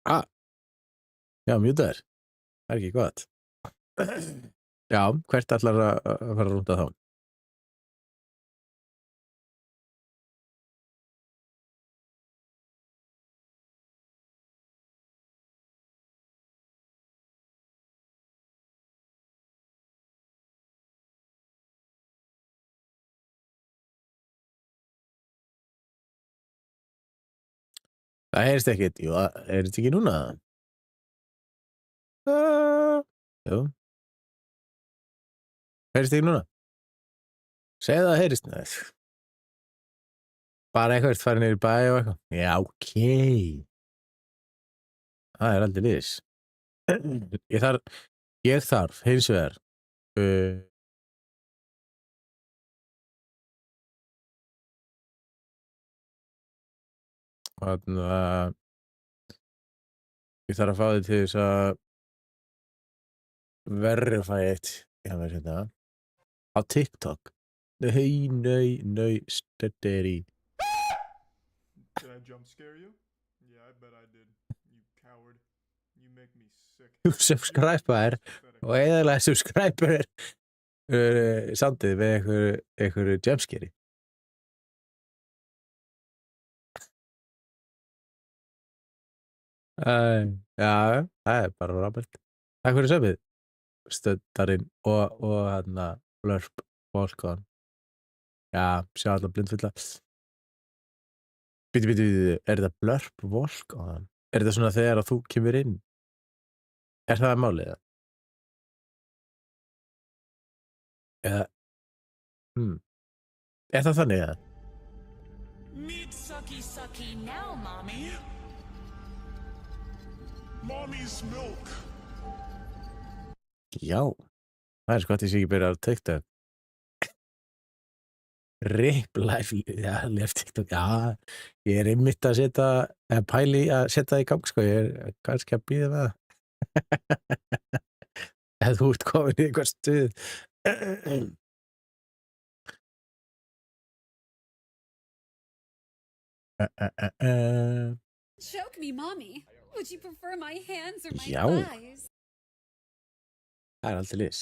Já, mjútaður. Það ekki gott. Já, hvert ætlar að fara að rúnda þá? Það heyrist ekkert. Jú, heyrist ekki núna? Jú. Heyrist ekki núna? Segðu það heyrist. Bara eitthvað, fara niður í bæ og eitthvað. Já, ok. Það aldrei liðis. Ég þarf, hins vegar. Ég þarf að fá þig til þess að verify eitt. Já, með hérna. Á TikTok. Nei, steady. Did I jump scare you? Yeah, I bet I did. You coward. You make me sick. Þú subscriber og eðalega subscriber samtið með einhverju jumpscare. Já, það bara Robert. Takk fyrir sömið. Stöddarinn og hérna Blurp Volkon. Já, sjá allar blindfulla. Bíddu, þetta Blurp Volkon? Þetta svona þegar að þú kemur inn? Það málið? Eða, það þannig eða? Meet sucky now, mommy. Mommy's milk. Já, það sko að ég sé ekki byrja á TikTok. Rip life, já, left TikTok, já, ég einmitt að pæli að setja það í gang, sko, ég kannski að býða með það. Ef þú ert komin í eitthvað stuð. Choke me, mommy. Would you prefer my hands or my Já. thighs? Það aldrei liðs.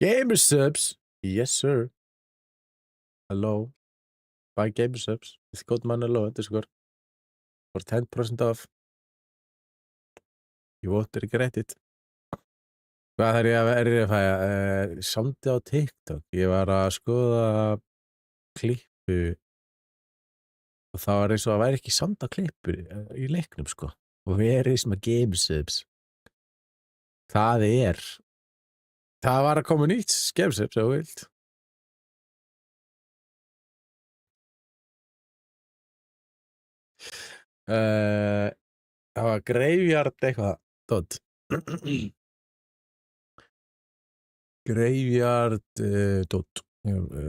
Gamer subs. Yes, sir. Hello. Buy gamer subs. With code man hello, Discord. For 10% off. You won't regret it. Hvað þarf ég að verifæja? Samdi á TikTok. Ég var að skoða klippu og það var eins og að væri ekki samt á klippu í leiknum, sko. Og where is my game subs? Það var að koma nýtt game subs, ef þú vilt. Það var Graveyard eitthvað, dot. Graveyard dot.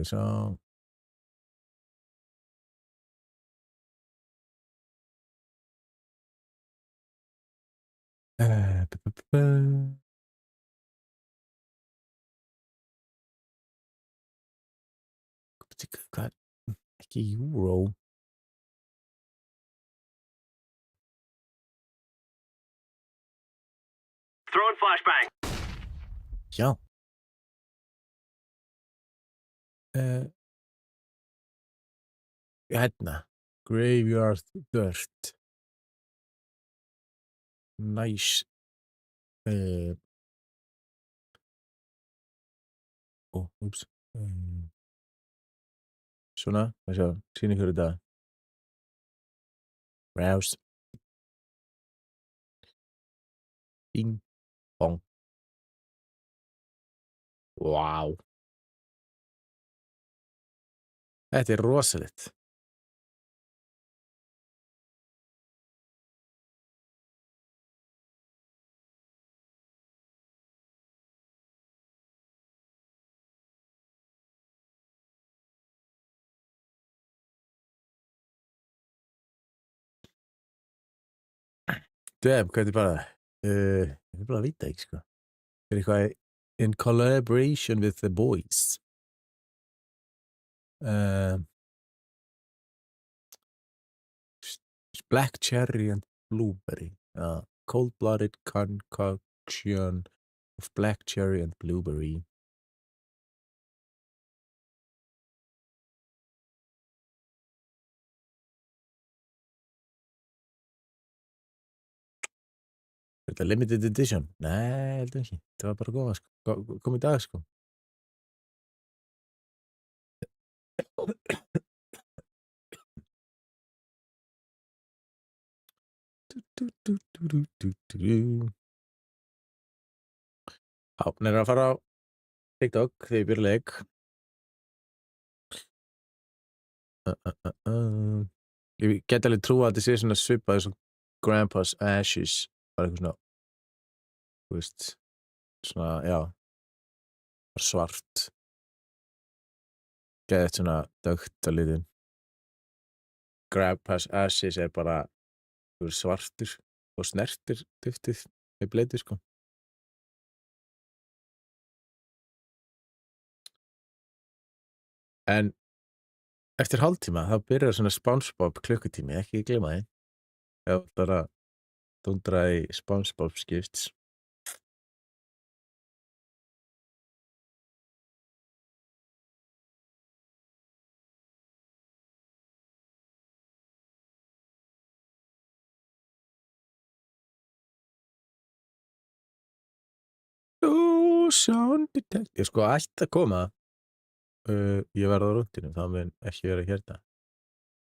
Sjá. Hvað? Ekki Euro. Throwing flashbang. Já. Hérna. Graveyard Dirt. Nice. Úps. Svona, það sjá, sýni ykkur þetta. Browse. Bing. Bong. Wow. Þetta rosalegt. Damn, hvað bara það? Ég bara vita ekki, sko. Eitthvað in collaboration with the boys. Black cherry and blueberry. Cold-blooded concoction of black cherry and blueberry. Er þetta limited edition? Nei, heldur ekki. Það var bara góða, sko. Kom í dag, sko. Hún að fara á TikTok þegar ég byrja leik. Ég get alveg trúa að þetta sé svona svipað eins og Grandpa's Ashes. Bara eitthvað svona, þú veist, svona, já, svart. Geðið svona dökkt á litin. Grandpa's Ashes er bara svartur og snertir duftið með bleitu, sko. En eftir hálftíma þá byrjar svona SpongeBob klukkutími, ekki gleyma því. Ef þú ætlar að dúndra í SpongeBob skipts. Sound detector. Ég sko ætti að koma. Ég verð á rúntinum, það mun ekki vera hérna.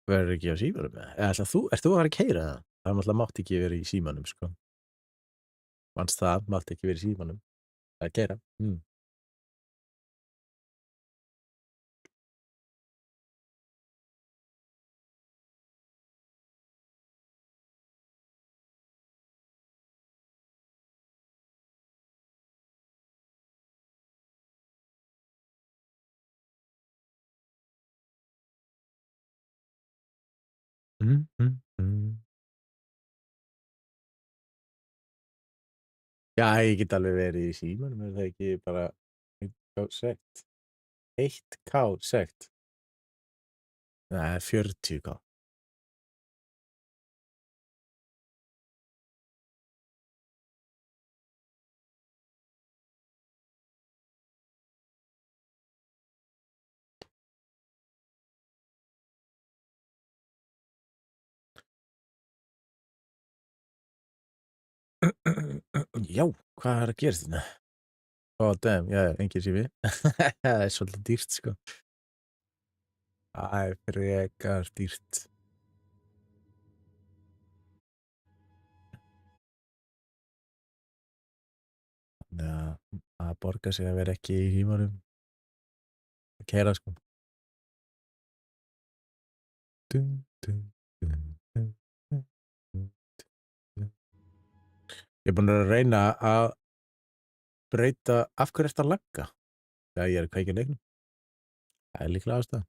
Verður ekki á símanum? Ert þú að fara að keyra það? Það náttúrulega mátti ekki vera í símanum, sko. Manst það, mátti ekki vera í símanum. Það er að keyra. Já, ég get alveg verið í símanum, er það ekki bara 1K sekt? 1K sekt? Nei, 40K. Já, hvað er að gerast þarna? Damn, já, engin sími. Það er svolítið dýrt, sko. Það er frekar dýrt. Já, það borgar sig að vera ekki í símanum. Að keyra, sko. Ég er búinn að reyna að breyta af hverju ertu að lagga. Já, ég er að kveikja leiknum. Það er líklega ástæðan.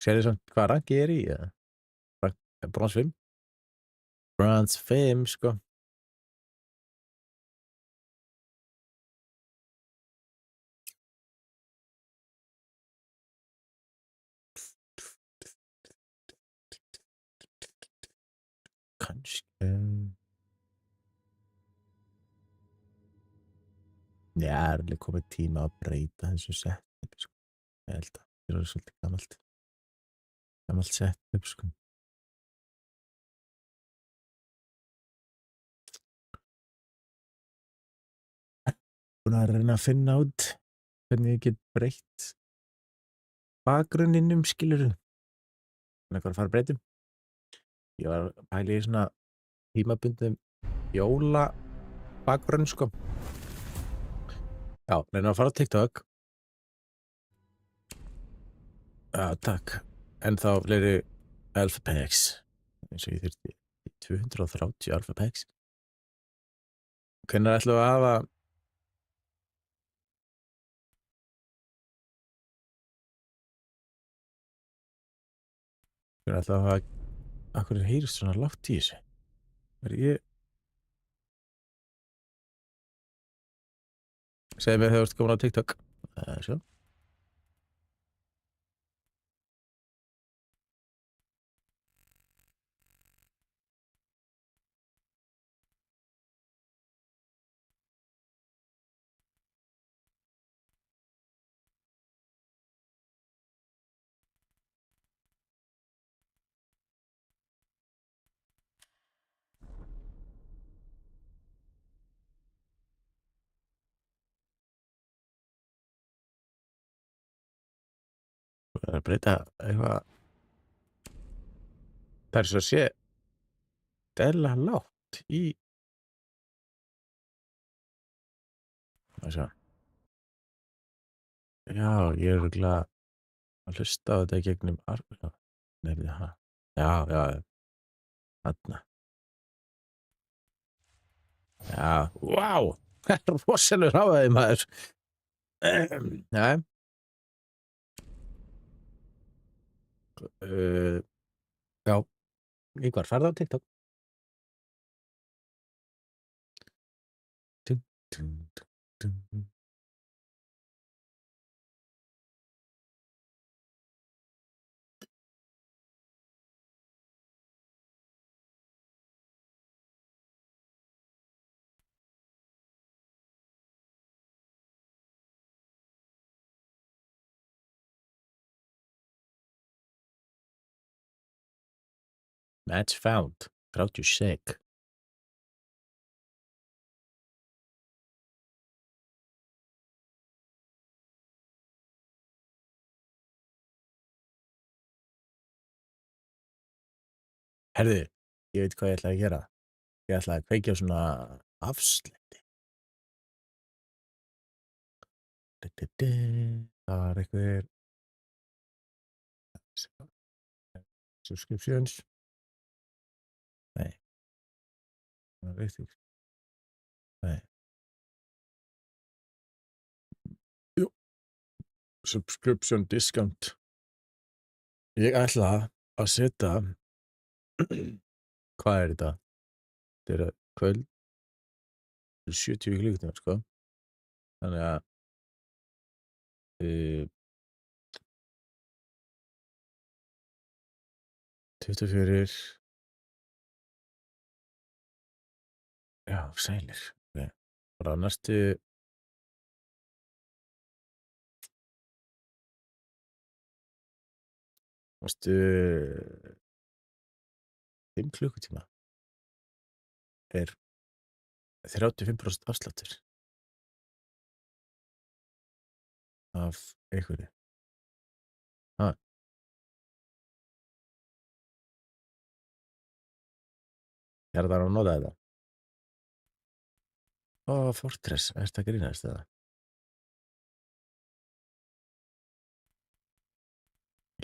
Sérðu samt hvað rangi ég er í? Brons 5? Brons 5, sko. Kannski. Já, er alveg komið tíma að breyta þessu setup, sko. Ég held að það er svolítið gamalt setup, sko. Búin að reyna að finna út hvernig ég get breytt bakgrunninum, skilurðu. Þannig að fara að breytum. Ég var að pæla í svona tímabundum jóla bakgrunn, sko. Já, reyna að fara á TikTok. Já, takk. En þá fleiri alpha packs. Eins og ég þurfti 230 alpha packs. Hvenær ætlum við að hafa Ég ætla að akkur heyrist svona lágt í þessu. Ég Segðu mér þegar þú ert komin á TikTok. Sjá. Það er að breyta eitthvað. Það er svo að sé della lágt í. Það sjá. Já, ég er örugglega að hlusta á þetta í gegnum arfina. Nefnir það. Já, þarna. Já, vá! Það er rosalega ráðaði maður. Já. Já. Ingvar, farðu á TikTok. Dun, dun, dun, dun. Match found. 36. Herðu, ég veit hvað ég ætla að gera. Ég ætla að kveikja á svona afslætti. Það var einhver subscriptions. Nei. Það veit ekki. Nei. Jú. Subscription discount. Ég ætla að setja hvað er þetta? Þetta er kvöld 70 klukkutímar, sko. Þannig að 24. Já, sælir. Okay. Bara næstu næstu 5 klukkutíma er 35% afsláttur af einhverju. Ha. Er það að nota þetta? Ó, Fortress, ertu að grínast eða?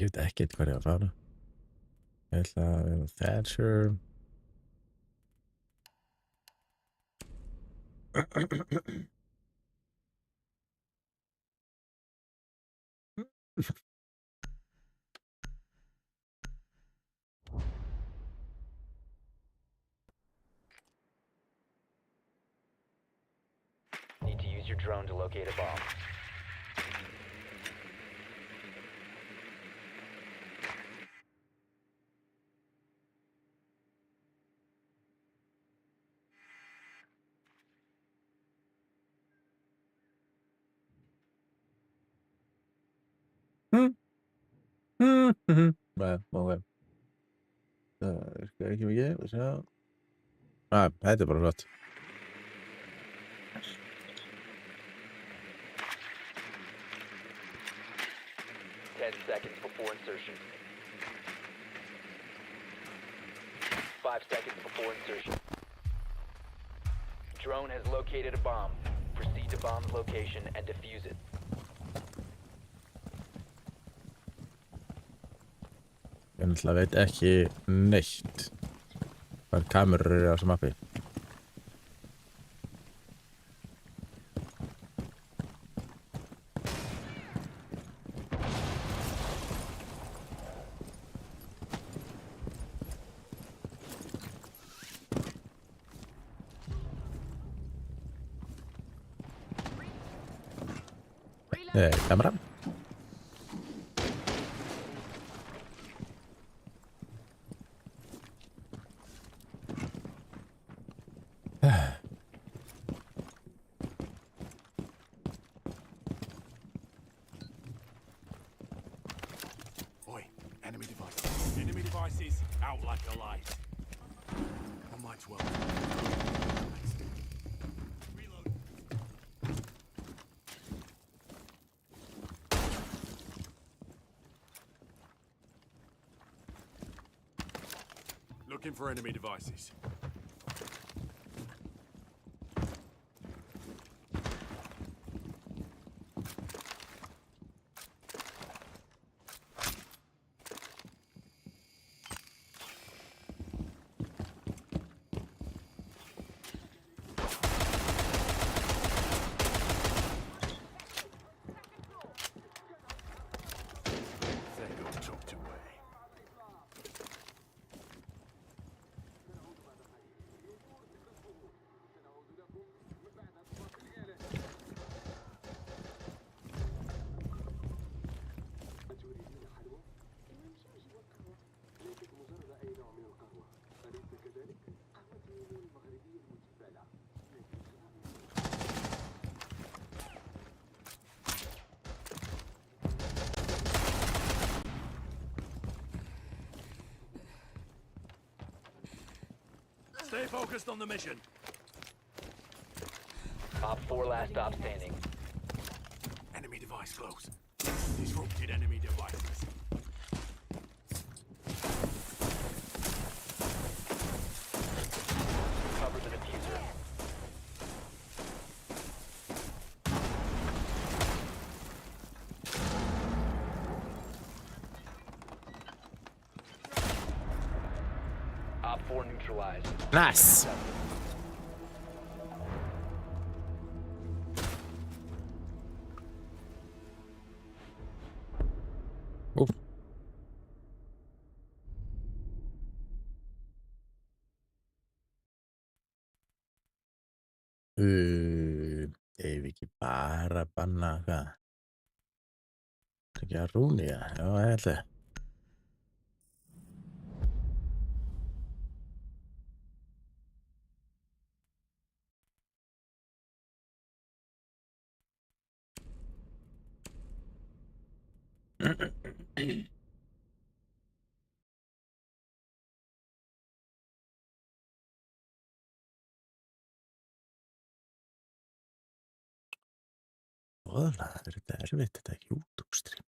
Ég veit ekkert hvað ég að fara. Ég ætla að vera Thatcher. Need to use your drone to locate a bomb. Nei, ok. Það virkar ekki mikið. Sjá. Þetta er bara flott. Seconds before insertion. 5 seconds before insertion. Drone has located a bomb. Proceed to bomb's location and defuse it. Ég náttúrulega veit ekki neitt hvað kamerur eru á þessu mappi. Cámara. Oi, enemy devices. Enemy devices, out like a light. On my 12. Reload. Looking for enemy devices. They got tucked away. Stay focused on the mission. Op 4 last stop standing. Enemy device close. Disrupted enemy devices. Cover the diffuser. Op 4 neutralized. Nice. Úff. Ef ekki bara banna hvað? Ekki að Rúnía, já, ég held það. Voðalega, þetta er erfitt, þetta er YouTube-stream.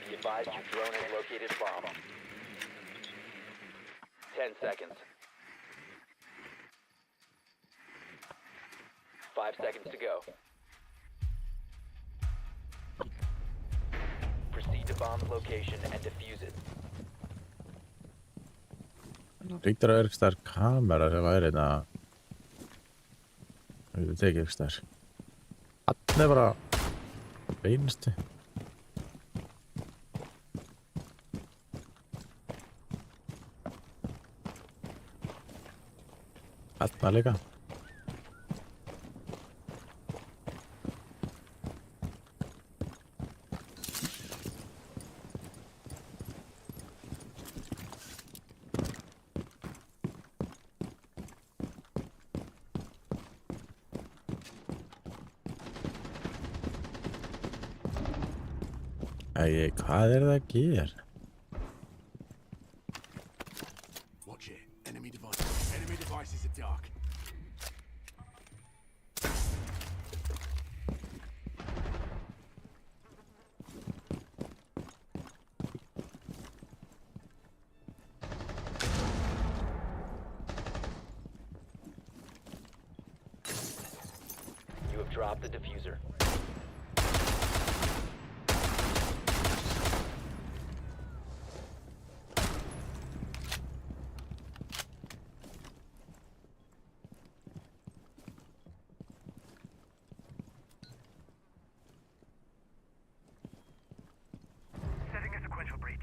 Be advised your drone has located a bomb. 10 seconds. 5 seconds to go. Proceed to bomb's location and defuse it. Ríktur að einhvers staðar kamera sem væri þetta. Það tekið einhvers staðar. Hann er bara beinustu. Þarna líka. Æi, hvað er það að gera? Watch it. Enemy devices. Enemy devices are dark. Drop the diffuser. Setting a sequential breach.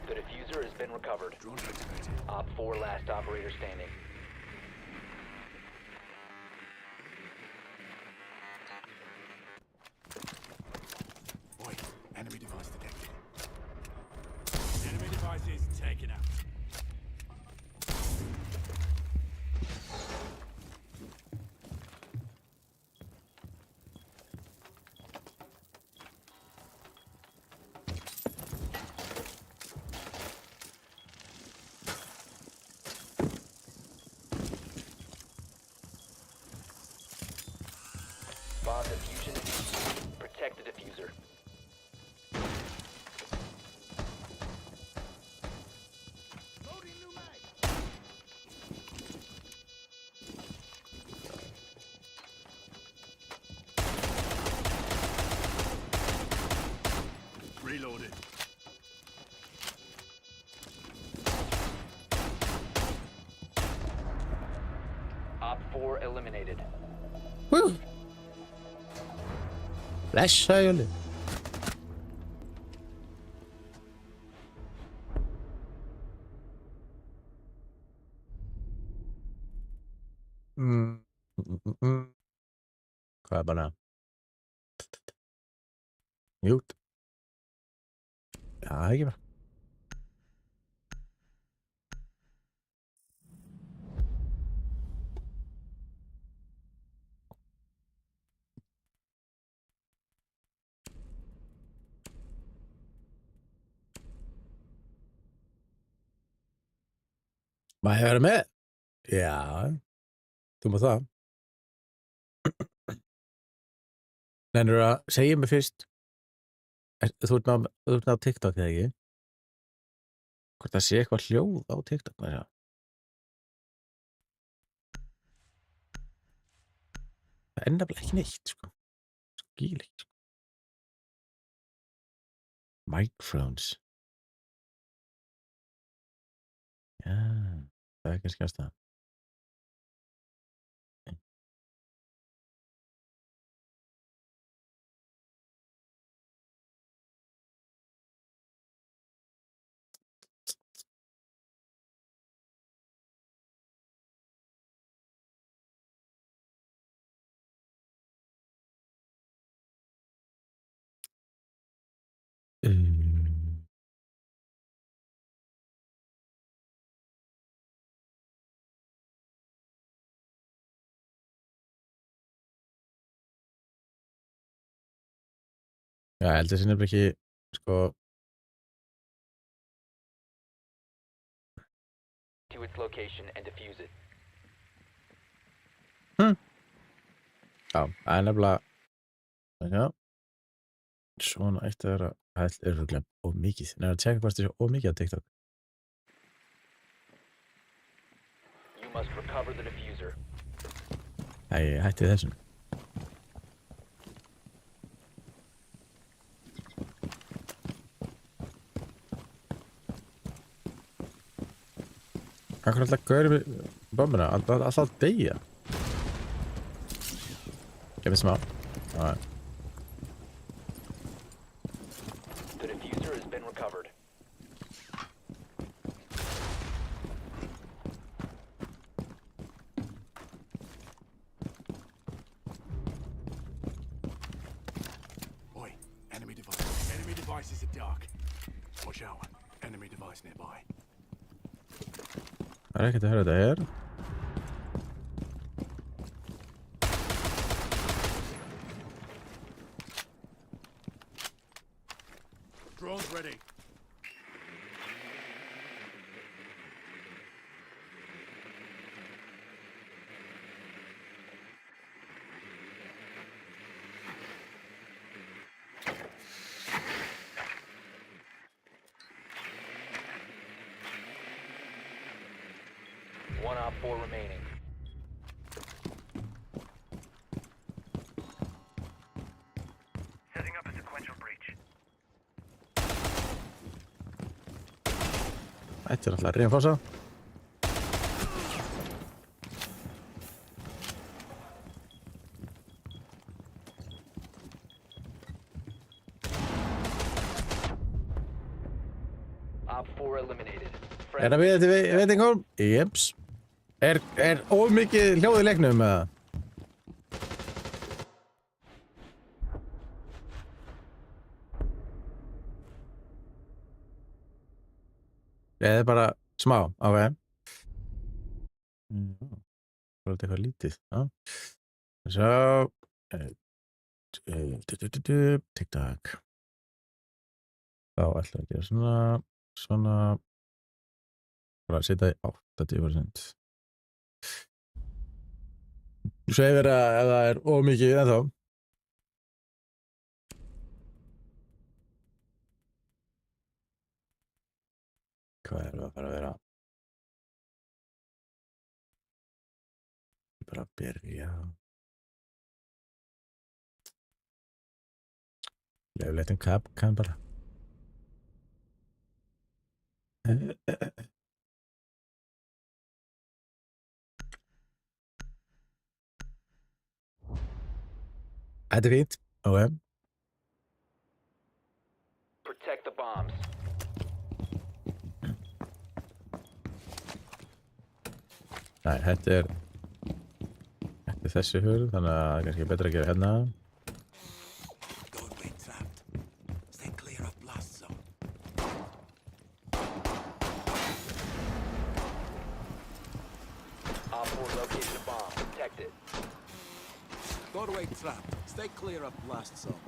The diffuser has been recovered. Drone activated. Op 4 last operator standing. Oi, enemy device detected. Enemy devices taken out. Bomb diffusion. Protect the diffuser. Reloaded. Op 4 eliminated. Woo! Flasha öyle. Hvað er bara mute? Já, ekki bara. Má ég vera með? Já, þú má það. Nennir að segja mig fyrst. Þú ert á TikTok eða ekki? Hvort það sé eitthvað hljóð á TikTok, maður sjá. Það er nefnilega ekki neitt, sko. Skil ekki, sko. Microphones. Já, það er kannski ástæðan. Já, ég held að það sé nefnilega ekki, sko, To its location and defuse it. já, það er nefnilega, já, svona ætti að vera, það er örugglega of mikið. Nei, að tjekka hvort það sé of mikið á TikTok. You must recover the diffuser. Æ, hætti þessum. Hvað er alltaf gaurið með bombuna? Alltaf deyja. Gefið smá. Já. The diffuser has been recovered. Oi, enemy device. Enemy devices are dark. Watch out. Enemy device nearby. Það er ekkert að höra þetta hér. Drone's ready. One Op 4 remaining. Þetta er alltaf reyðanfossa. Op 4 eliminated. Er það við þetta veitingum? Jeps. Er of mikið hljóð í leiknum með það? Eða bara smá, ok. Það er eitthvað lítið, já. Svo... TikTok. Þá ætla að gera svona... Bara að setja í 80%. Svo ef það er of mikið ennþá. Hvað erum við að fara að vera? Bara að byrja. Lefleitum kann bara. Þetta er fínt. Ok. Protect the bombs. Nei, þetta er þessi hurð, þannig að það er kannski betra að gera hérna. Doorway trapped. Stay clear of blast zone. Op 4 located a bomb. Protect it. Doorway trapped. Stay clear of blast zone.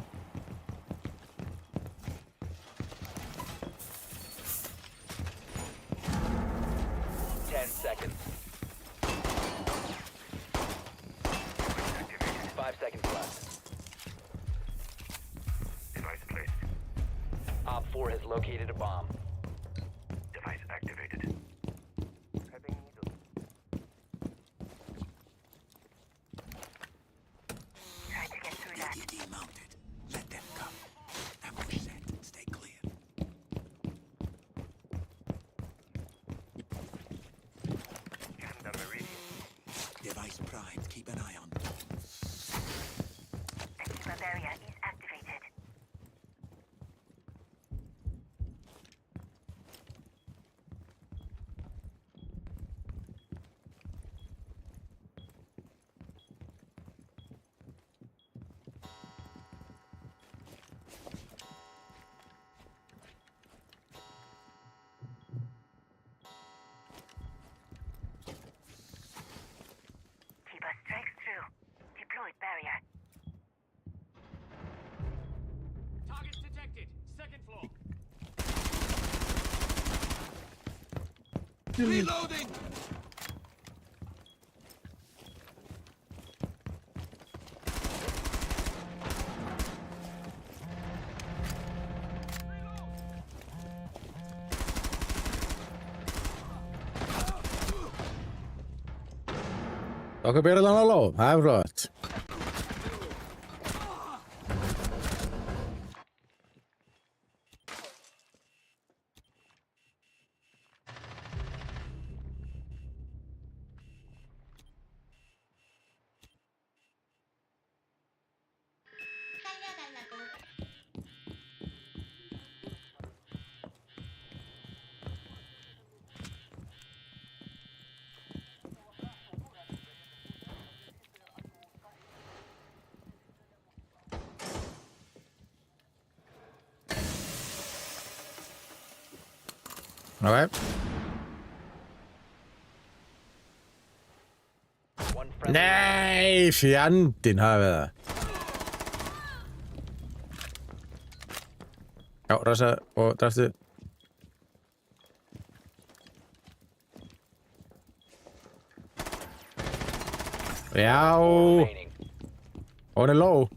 Seconds. 5 seconds left. Device placed. Op 4 has located a bomb. Device activated. Having needle. Try to get through that. EDD mounted. Let them come. Ambush set. Stay clear. Scan the meridian. Device primed. Keep an eye on. Extra barrier is activated. Keeper strikes through. Deployed barrier. Targets detected. Second floor. Reloading. Okkur byrja þannig að lóð, það er flott. Ok. One friendly. Nei, fjandinn hafið það. Já, rasa og draftu. Já, Remaining. hún er low.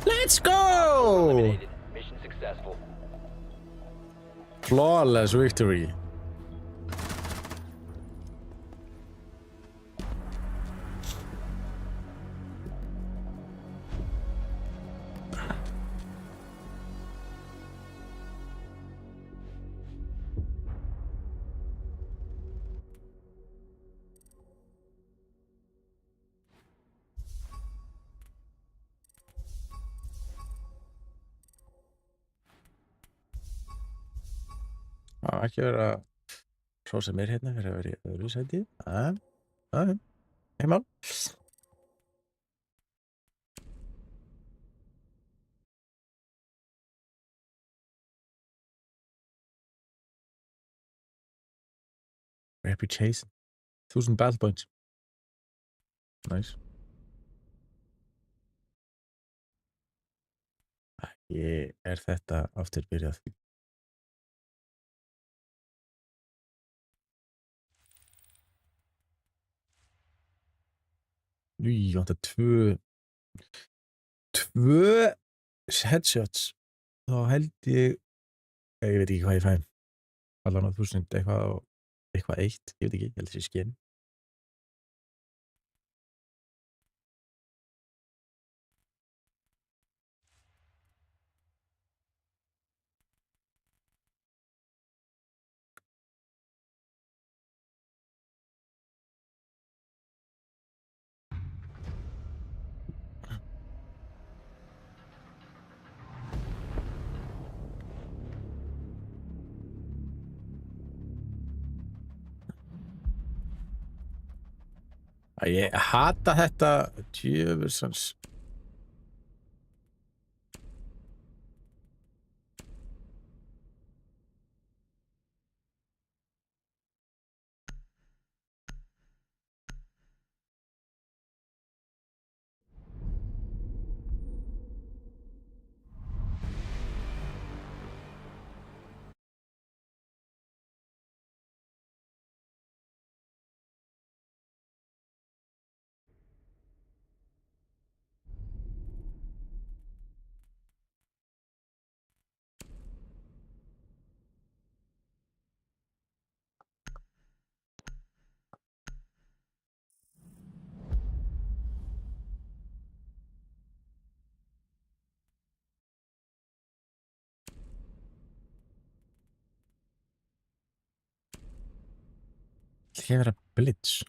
Let's go! Eliminated. Mission successful. Flawless victory. ekki vera að hrósa mér hérna fyrir að vera í öðru sæti. Ekki mál. Reputation. 1000 battle points. Nice. Ég þetta aftur byrjað. Ég vantar tvö headshots. Þá held ég veit ekki hvað ég fæ. Allan á 1000 eitthvað eitt. Ég veit ekki, ég held þessi skinn. Ég hata þetta djöfulsans. Ég vera blitz.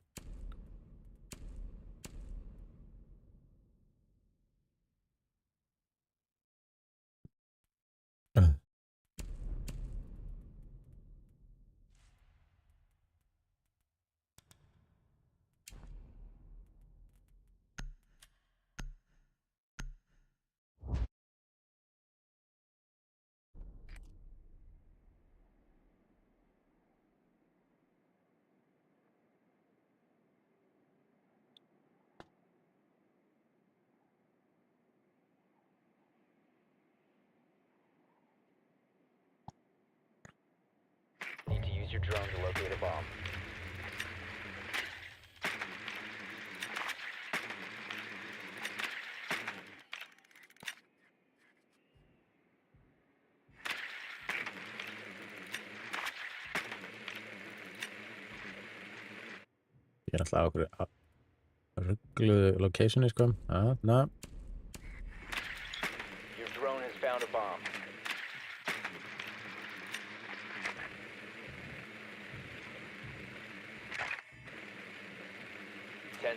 Need to use your drone to locate a bomb. Ég alltaf á okkur ruggluðu locationi, sko. Your drone has found a bomb.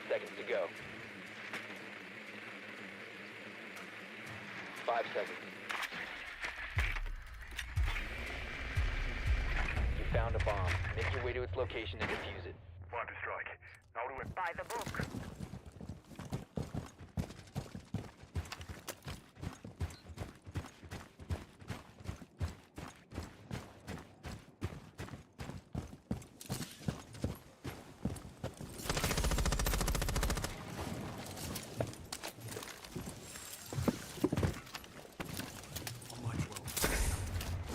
Seconds to go. 5 seconds. You found a bomb. Make your way to its location and defuse it. Want to strike? Now do it. By the book.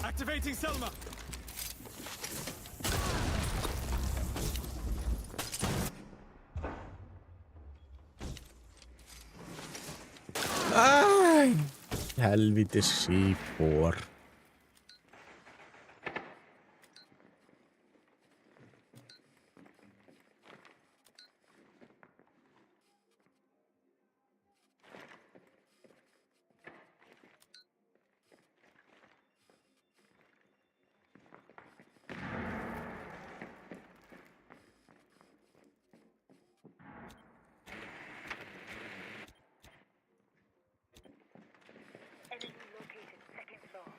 Activating Selma. Helvítis síbor. Enemy located. Second floor.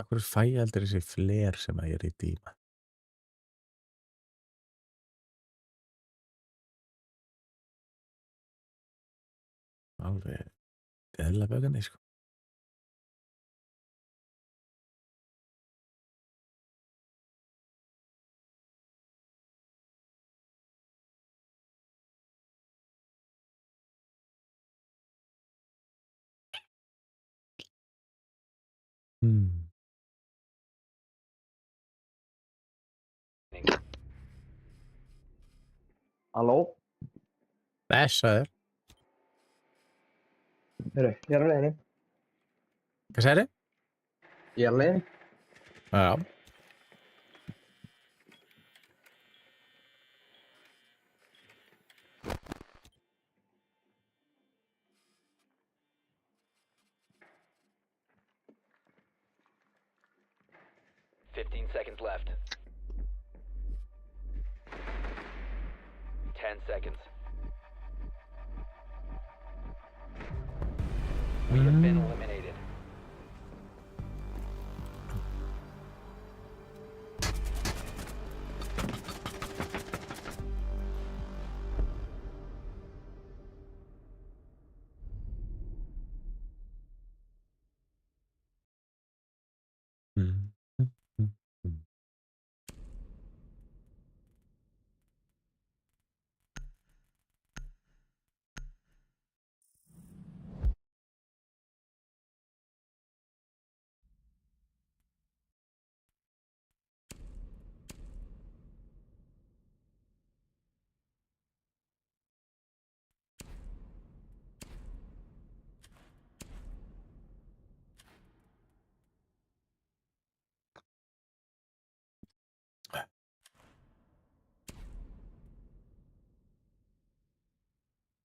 Akkur fæ ég aldrei þessi fler sem að ég er í díma. Alveg eðla bögani, sko. Halló? Blessaður. Heyrðu, ég er á leiðinni. Hvað segirðu? Ég er á leiðinni. Já. Seconds left. 10 seconds. We have been eliminated.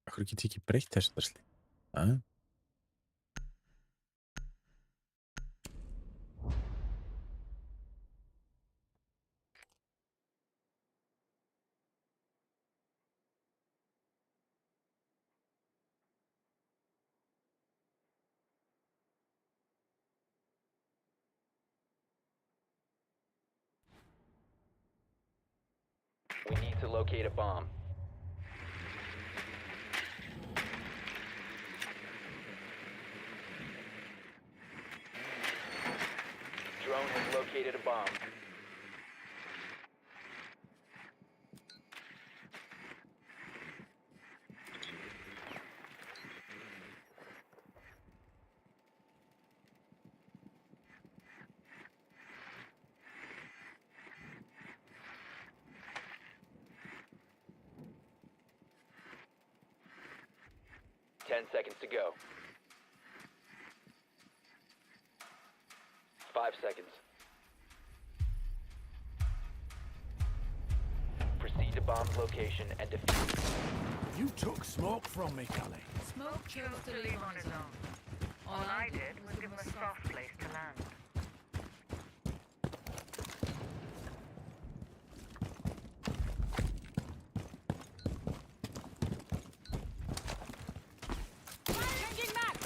Akkur get ég ekki breytt þessu drasli? Já. We need to locate a bomb. Drone has located a bomb. Ten seconds to go. 5 seconds. Proceed to bomb's location and defuse. You took smoke from me, Callie. Smoke chose to leave on his own. All I did was give him a soft place to land. Changing back!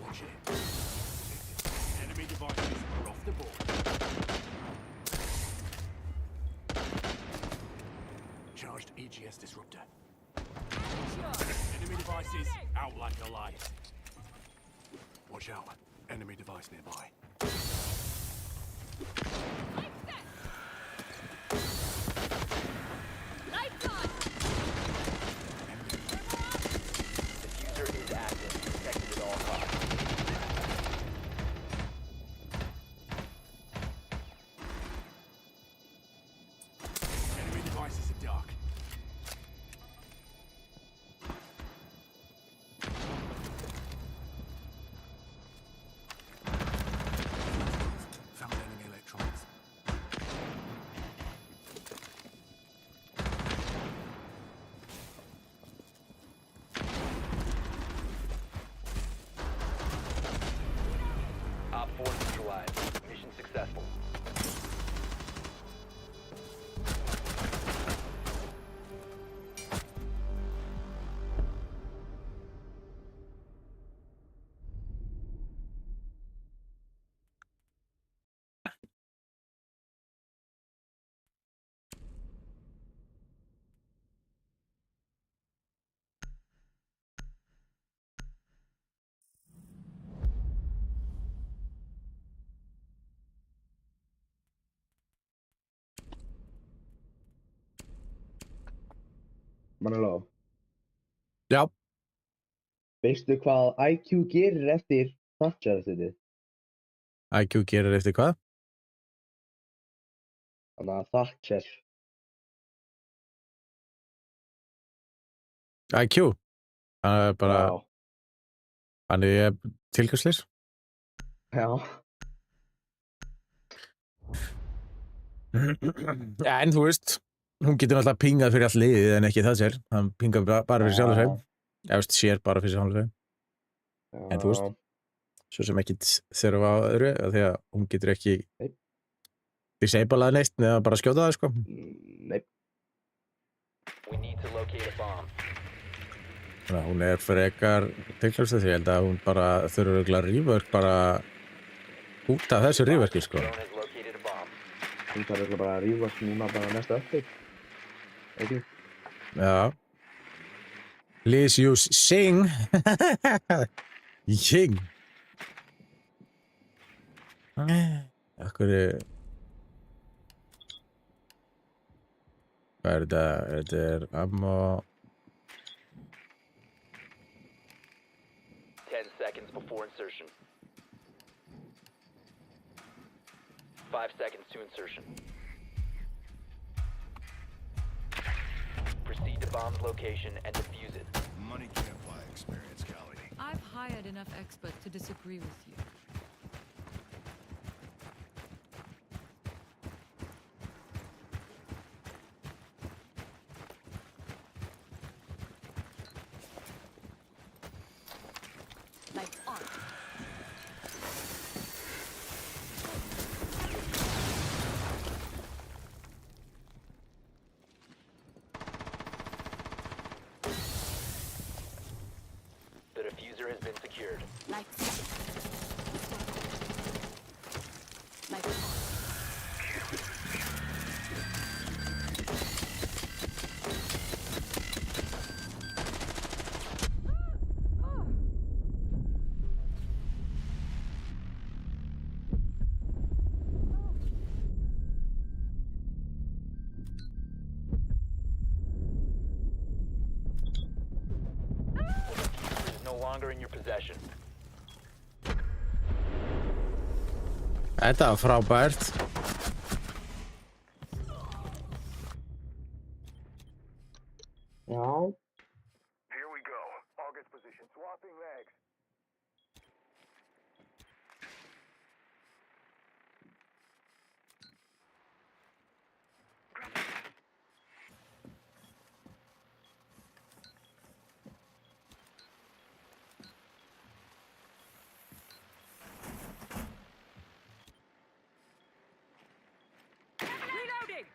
Watch it. Enemy devices are off the board. Charged EGS disruptor. Enemy devices out like a light. Watch out. Enemy device nearby. Diffuser is active. Protected at all costs. Enemy devices are dark. Found enemy electronics. Op 4 neutralized. Mission successful. Manaló, Já, veistu hvað IQ gerir eftir Thatcher-setið? IQ gerir eftir hvað? Þannig að Thatcher. IQ? Það er bara, Já. hann er tilkvæmslis. Já. En þú veist, hún getur náttúrulega pingað fyrir allt liðið en ekki það sér. Hann pingað bara fyrir sjálfur þeim. Ég veist, sér bara fyrir sjálfur þeim. En þú veist, svo sem ekki þurfa á öðru, því að hún getur ekki disableað neitt eða bara skjóta það, sko. Nei. We need to locate a bomb. Þannig að hún er frekar tilkvæmslis, því ég held að hún bara þurfa örugglega rework bara út af þessu reworki, sko. Drone has located a bomb. Hún þarf örugglega bara að rífast núna bara næsta update. Ekki? Já. Please use sing. Sing. Akkur hvað er þetta? Þetta er ammo. 10 seconds before insertion. 5 seconds to insertion. Proceed to bomb's location and defuse it. Money can't buy experience, Callie. I've hired enough experts to disagree with you. Lights on. The diffuser has been secured. Lights on. Lights on. Is no longer in your possession. Þetta var frábært. Já. Here we go. August position. Swapping legs. Reloading!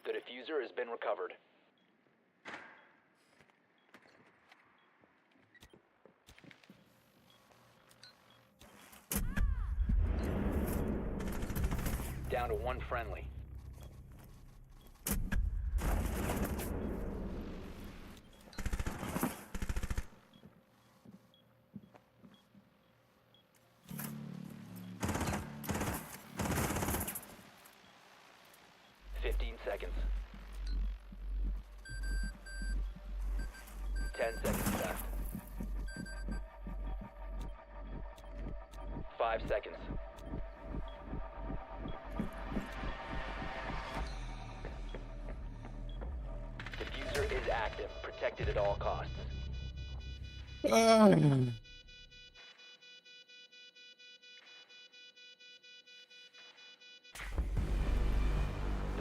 The diffuser has been recovered. Down to one friendly. Seconds. 10 seconds left. 5 seconds. Diffuser is active. Protected at all costs. The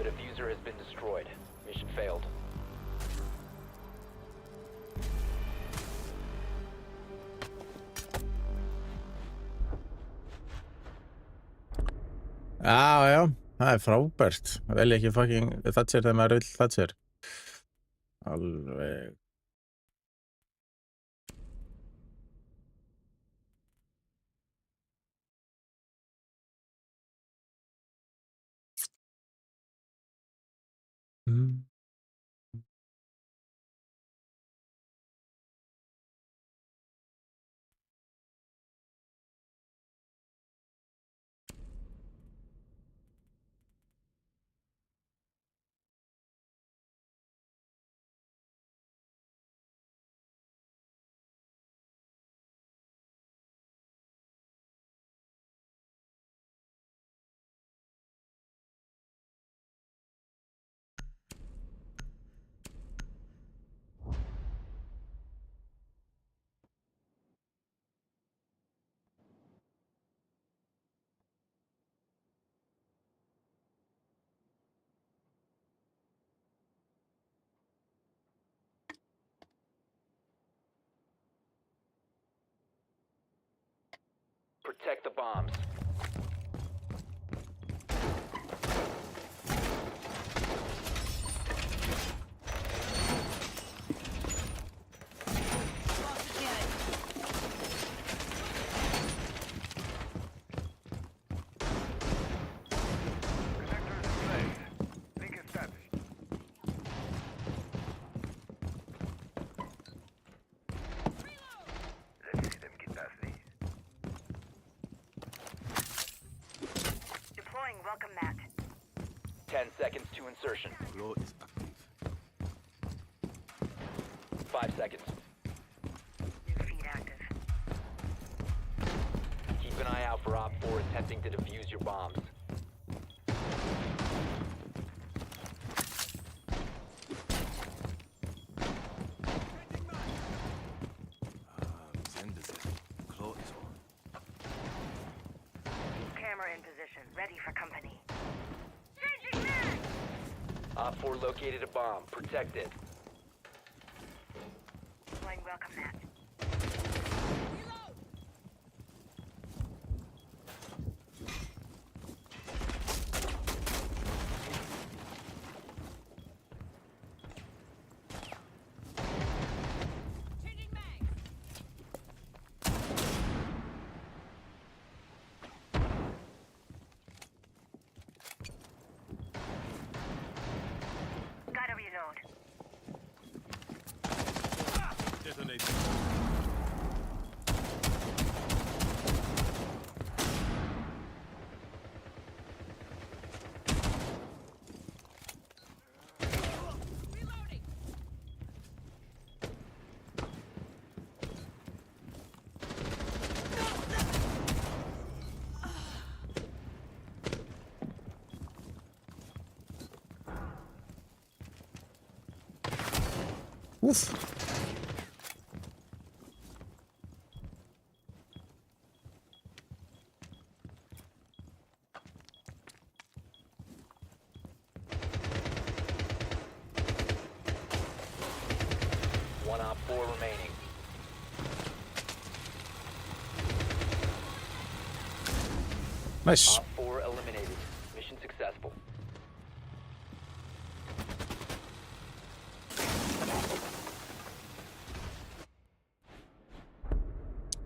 diffuser has been destroyed. Mission failed. Já, það er frábært. Velja ekki fucking Thatcher þegar maður vill Thatcher. Alveg. Protect the bombs. Deploying welcome mat. 10 seconds to insertion. Floor is active. 5 seconds. New feed active. Keep an eye out for Op 4 attempting to defuse your bombs. Senders it. Claw is on. Camera in position. Ready for company. Op 4 located a bomb. Protect it. Deploying welcome mat. Gotta reload. Detonate. Úff. One Op 4 remaining. Nice. Op 4 eliminated. Mission successful.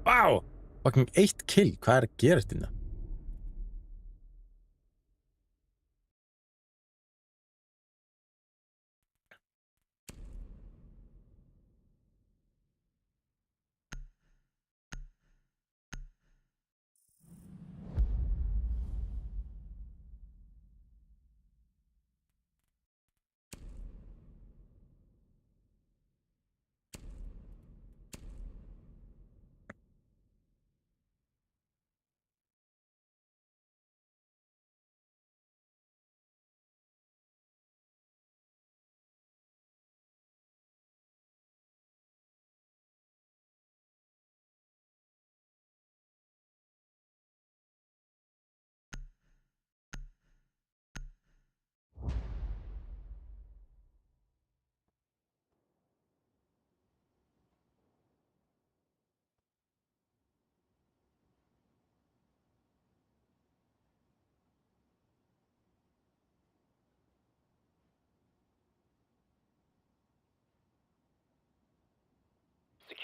Vá. Fucking 1 kill. Hvað er að gerast hérna?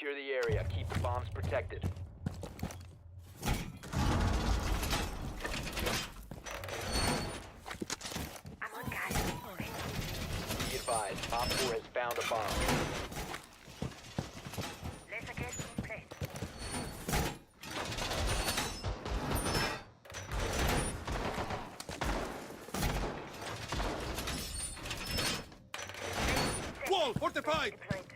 Secure the area. Keep the bombs protected. I'm on gas. Be advised, Op 4 has found a bomb. Laser gate in place. Wall fortified! Deployed.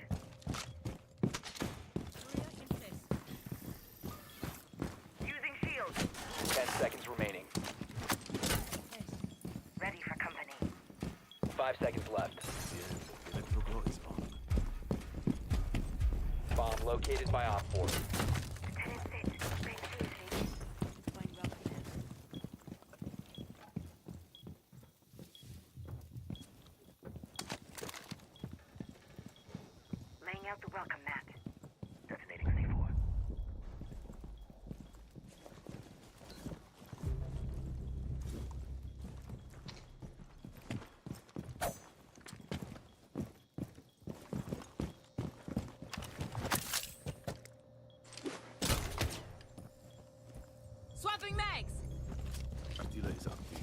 Using shield. 10 seconds remaining. Ready for company. 5 seconds left. Electroclotis bomb. Bomb located by Op 4. Tenant set. Bring seriously. Laying out the welcome mat. Detonating C4. Swapping mags! Artillery is active.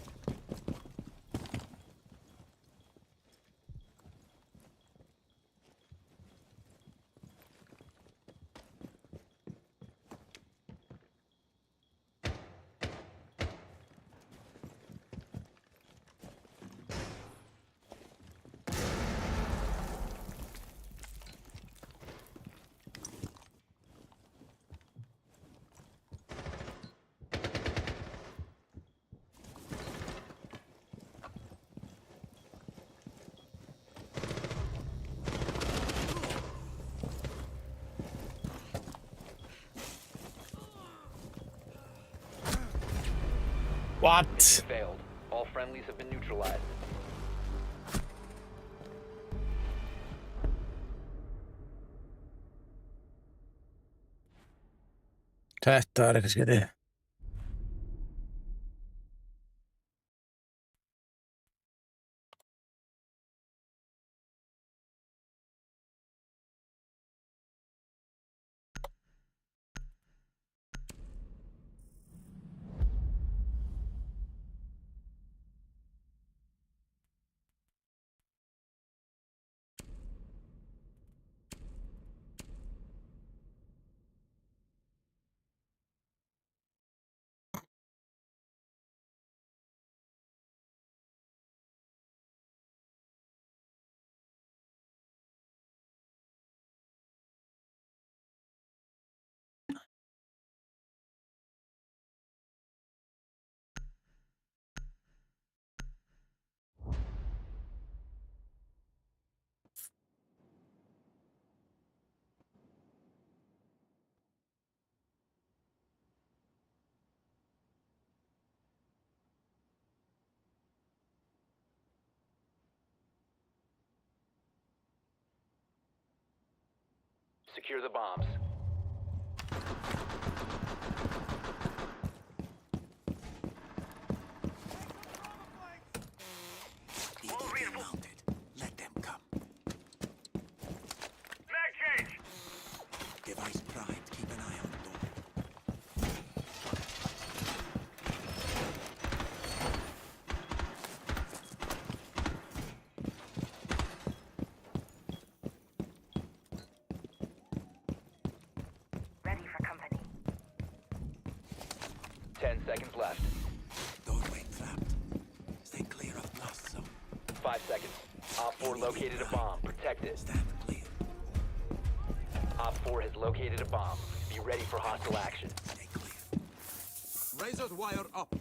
What? Failed. All friendlies have been neutralized. Þetta er eitthvað skrítið. Secure the bombs. Wall remounted. Let them come. Mag change! Device primed. Keep an eye on the door. Ready for company. 10 seconds left. Doorway trapped. Stay clear of blast zone. 5 seconds. Op 4 located a bomb. Protect it. Stand clear. Op 4 has located a bomb. Be ready for hostile action. Stay clear. Razor wire up.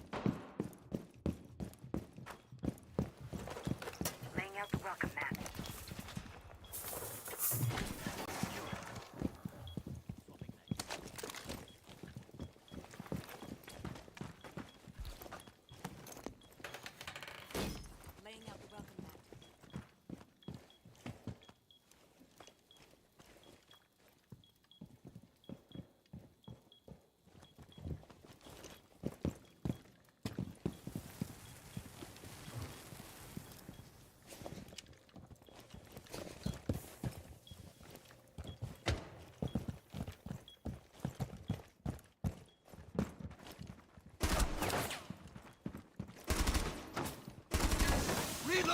Laying out the welcome mat. Laying out the welcome mat.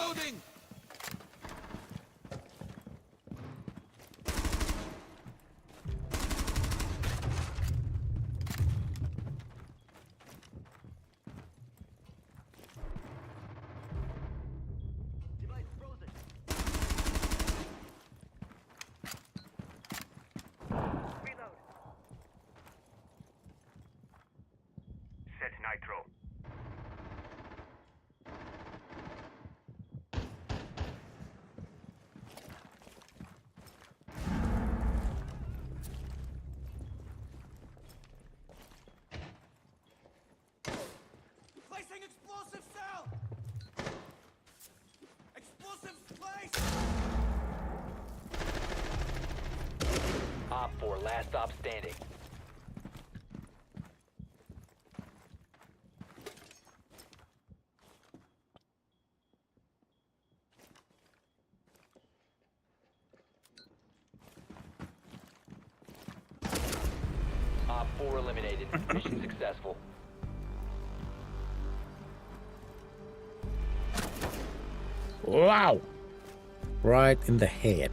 Reloading! Reload. Set nitro. Placing explosive cell! Explosives placed! Op 4, last stop standing. Op 4 eliminated. Mission successful. Wow! Right in the head.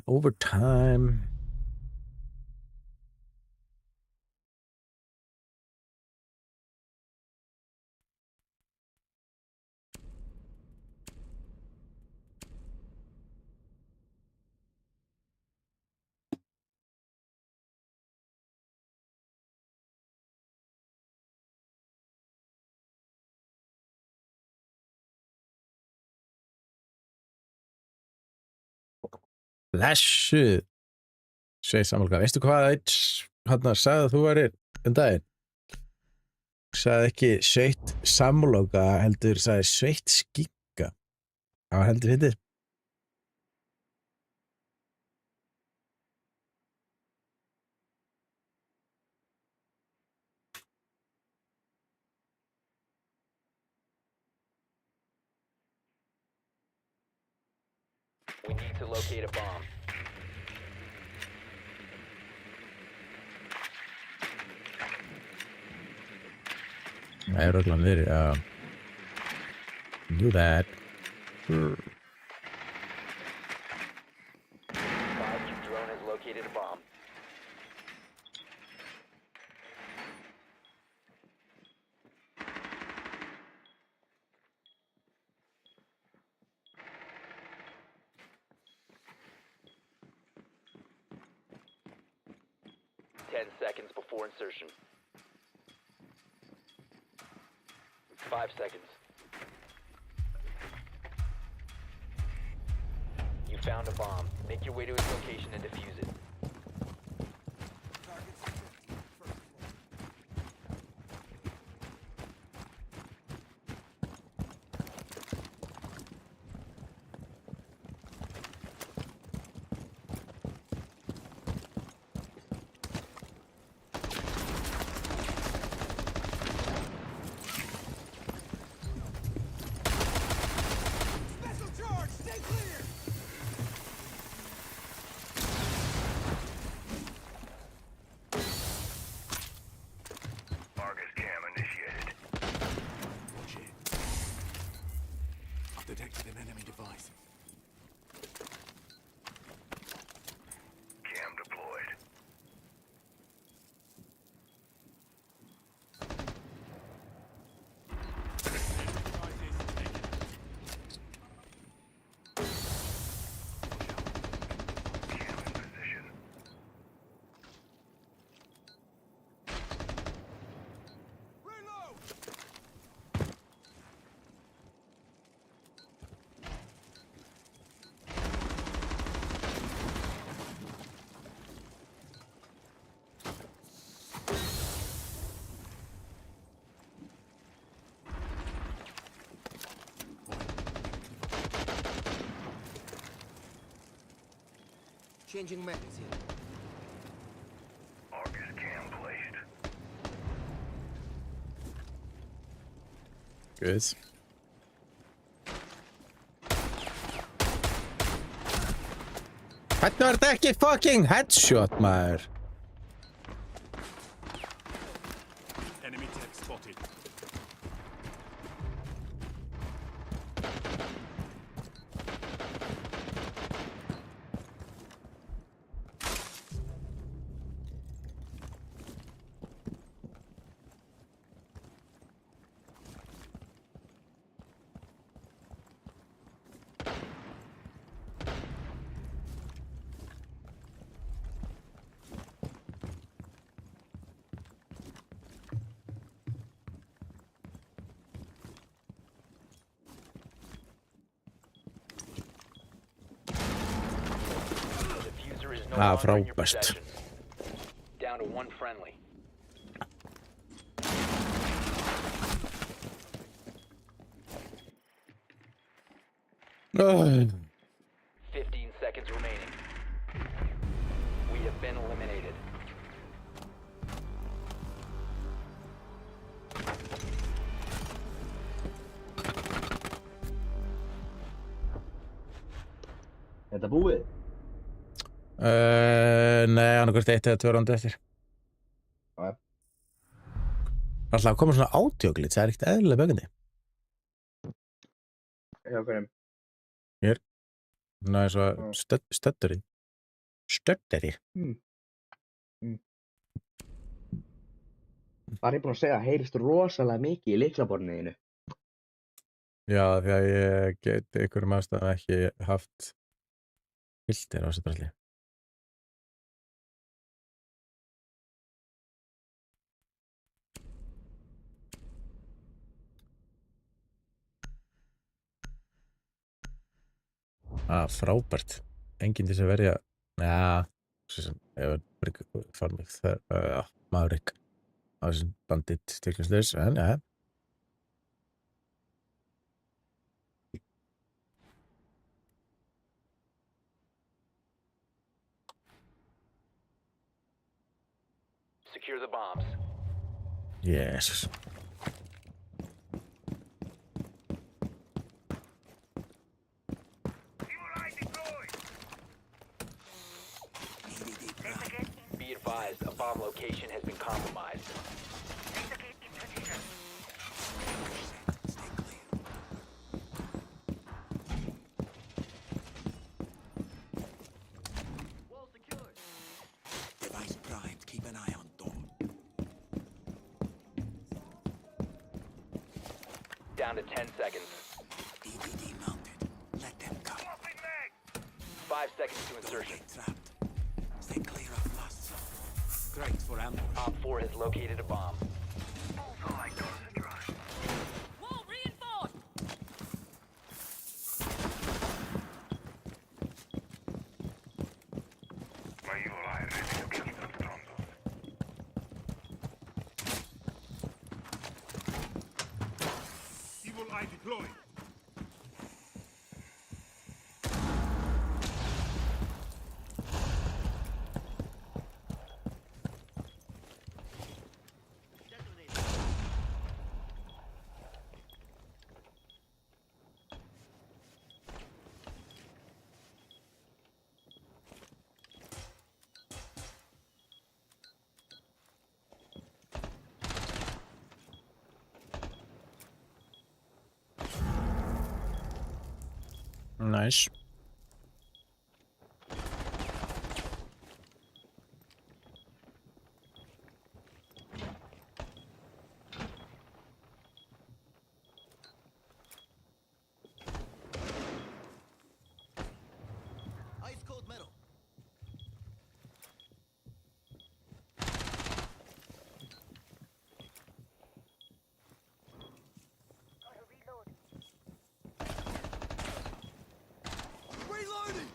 Overtime. Blessuð. Sveit samloka. Veistu hvað hann sagði að þú værir daginn? Sagði ekki sveit samloka, heldur sagði sveit skikka. Það var heldur fyndið. We need to locate a bomb. Það er örugglega verið, knew that. 5, your drone has located a bomb. Ten seconds before insertion. 5 seconds. You found a bomb. Make your way to its location and defuse it. Special charge! Stay clear! Argus cam initiated. Watch it. I've detected an enemy device. Cam deployed. Cam in position. Reload! Changing magazine. Argus cam placed. Good. Þetta var þetta ekki fucking headshot, maður. is no Ah, longer in your frábært. possession. Down to one friendly. Oh. 15 seconds remaining. We have been eliminated. Þetta búið? Nei, annarkvært 1 eða 2 rándi eftir. Já. Alltaf að koma svona átjóklit, það er ekkert eðlilega bögandi. Hjá hverjum? Ná, eins og stöddurinn. Stöddari. Það er ég búinn að segja, heyrist rosalega mikið í lyklaborðinu þínu. Já, því að ég get einhverjum ástæðum ekki haft filter á þessu drasli. Frábært. Enginn til þess að verja. Já, svo sem ef fann mig það Maverick á þessum bandit stiklislaus, en ja. Secure the bombs. Jesus. Be advised, a bomb location has been compromised. Device primed. Keep an eye on door. Down to 10 seconds. EDD mounted. Let them come. 5 seconds to insertion. Stay trapped. Stay clear of blast zone. Great for ambush. Op 4 has located a bomb. Wall reinforced! Evil eye deployed. Nice. Ice cold metal. Reloading!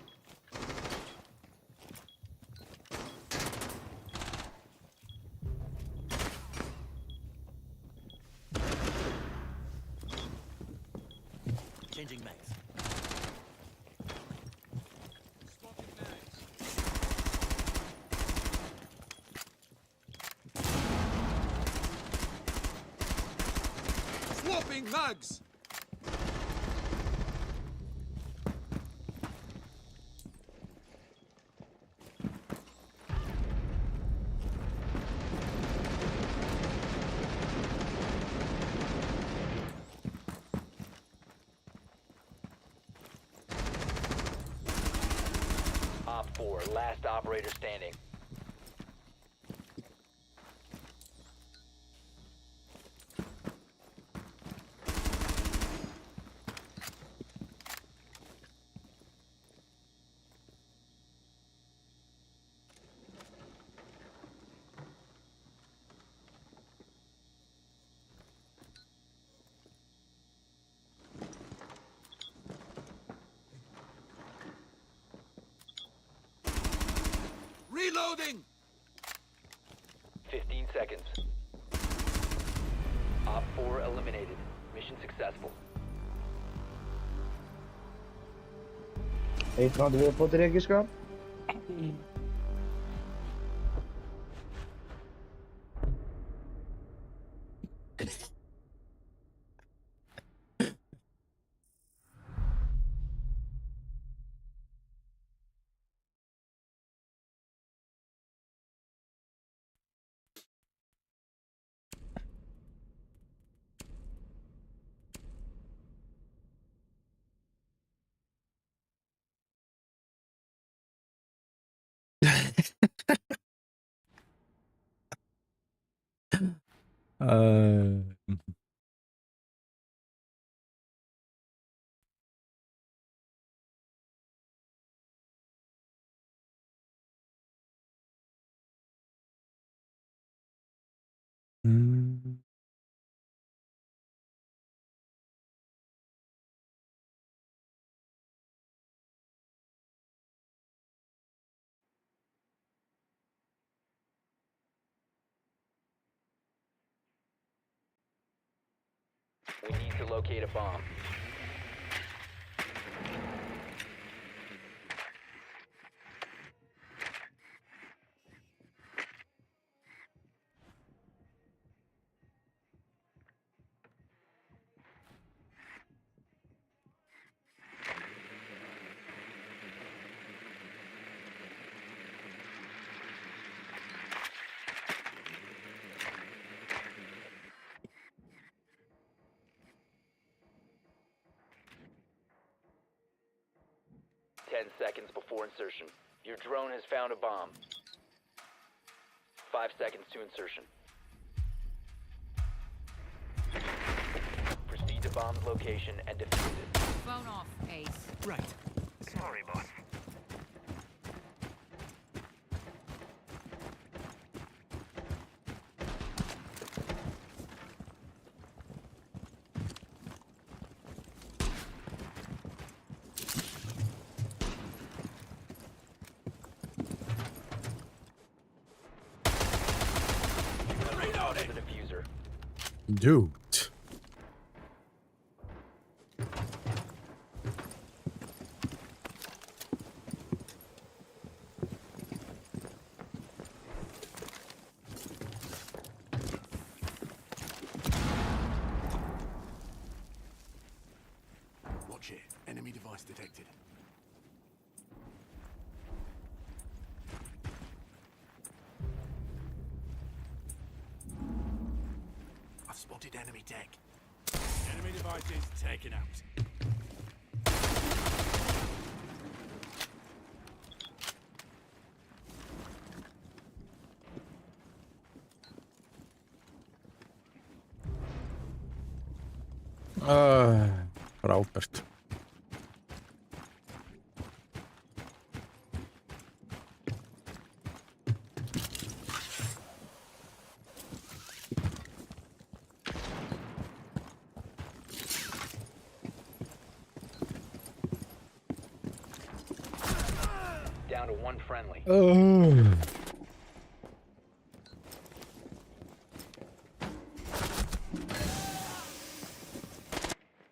Changing mags. Swapping mags! Op 4, last operator standing. Reloading! 15 seconds. Op 4 eliminated. Mission successful. Ehi, no, devo poter anche scap? Uh, mm. We need to locate a bomb. Ten seconds before insertion. Your drone has found a bomb. 5 seconds to insertion. Proceed to bomb's location and defuse it. Phone off, Ace. Right. Sorry, boss. Reloading! The diffuser. Dude. Watch it. Enemy device detected. I've spotted enemy tech. Enemy devices taken out. Frábært. Down to one friendly.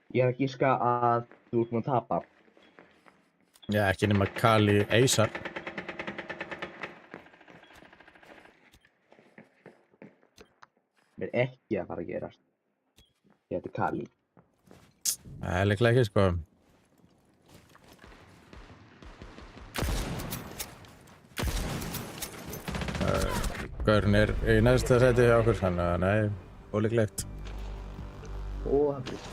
Ég er að gíska að þú ert búinn að tapa. Já, ekki nema Kali Eysar. Mér er ekki að fara að gerast. Ég heiti Kali. Það er líklega ekki, sko. Gaurinn er í næsta seti hjá okkur, þannig að nei, ólíklegt. Ó, það er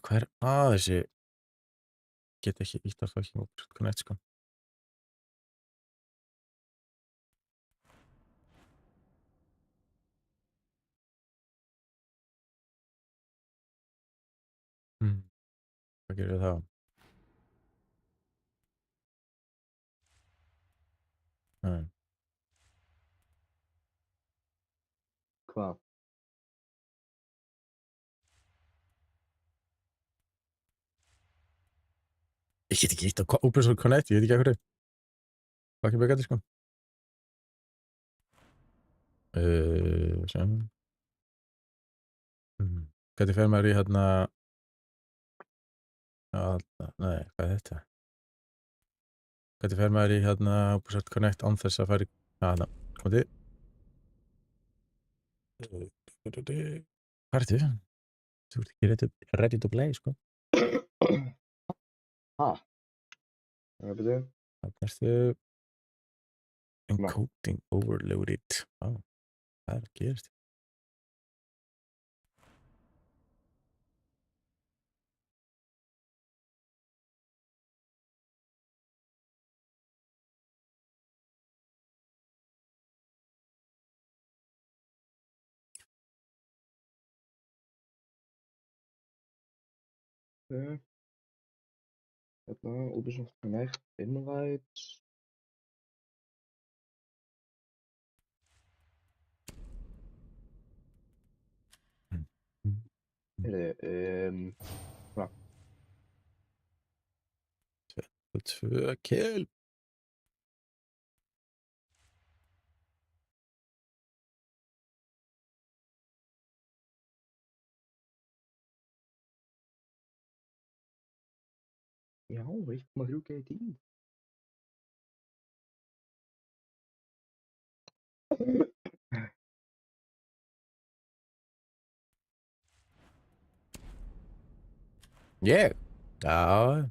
Hvað er að þessi? Get ekki ítt að fucking Open Connect, sko. Hvað gerir við þá? Hvað? Ég get ekki ítt að Open Connect, ég veit ekki að hverju. Hvað ekki byggandi, sko. Sem. Hvernig fer maður í hérna... Nei, hvað er þetta? Hvernig fer maður í hérna Open Connect án þess að fara í... Hérna, komið þið. Hvað er þetta? Þú ert ekki ready to play, sko. Ha? Það er betur. Þannig ertu... Encoding overloaded. Það er gerist. Hérna, Ubisoft Connect, Invite. Heyrðu, hvað? 2 kill. Já, 1,3 KD. Ég? Já.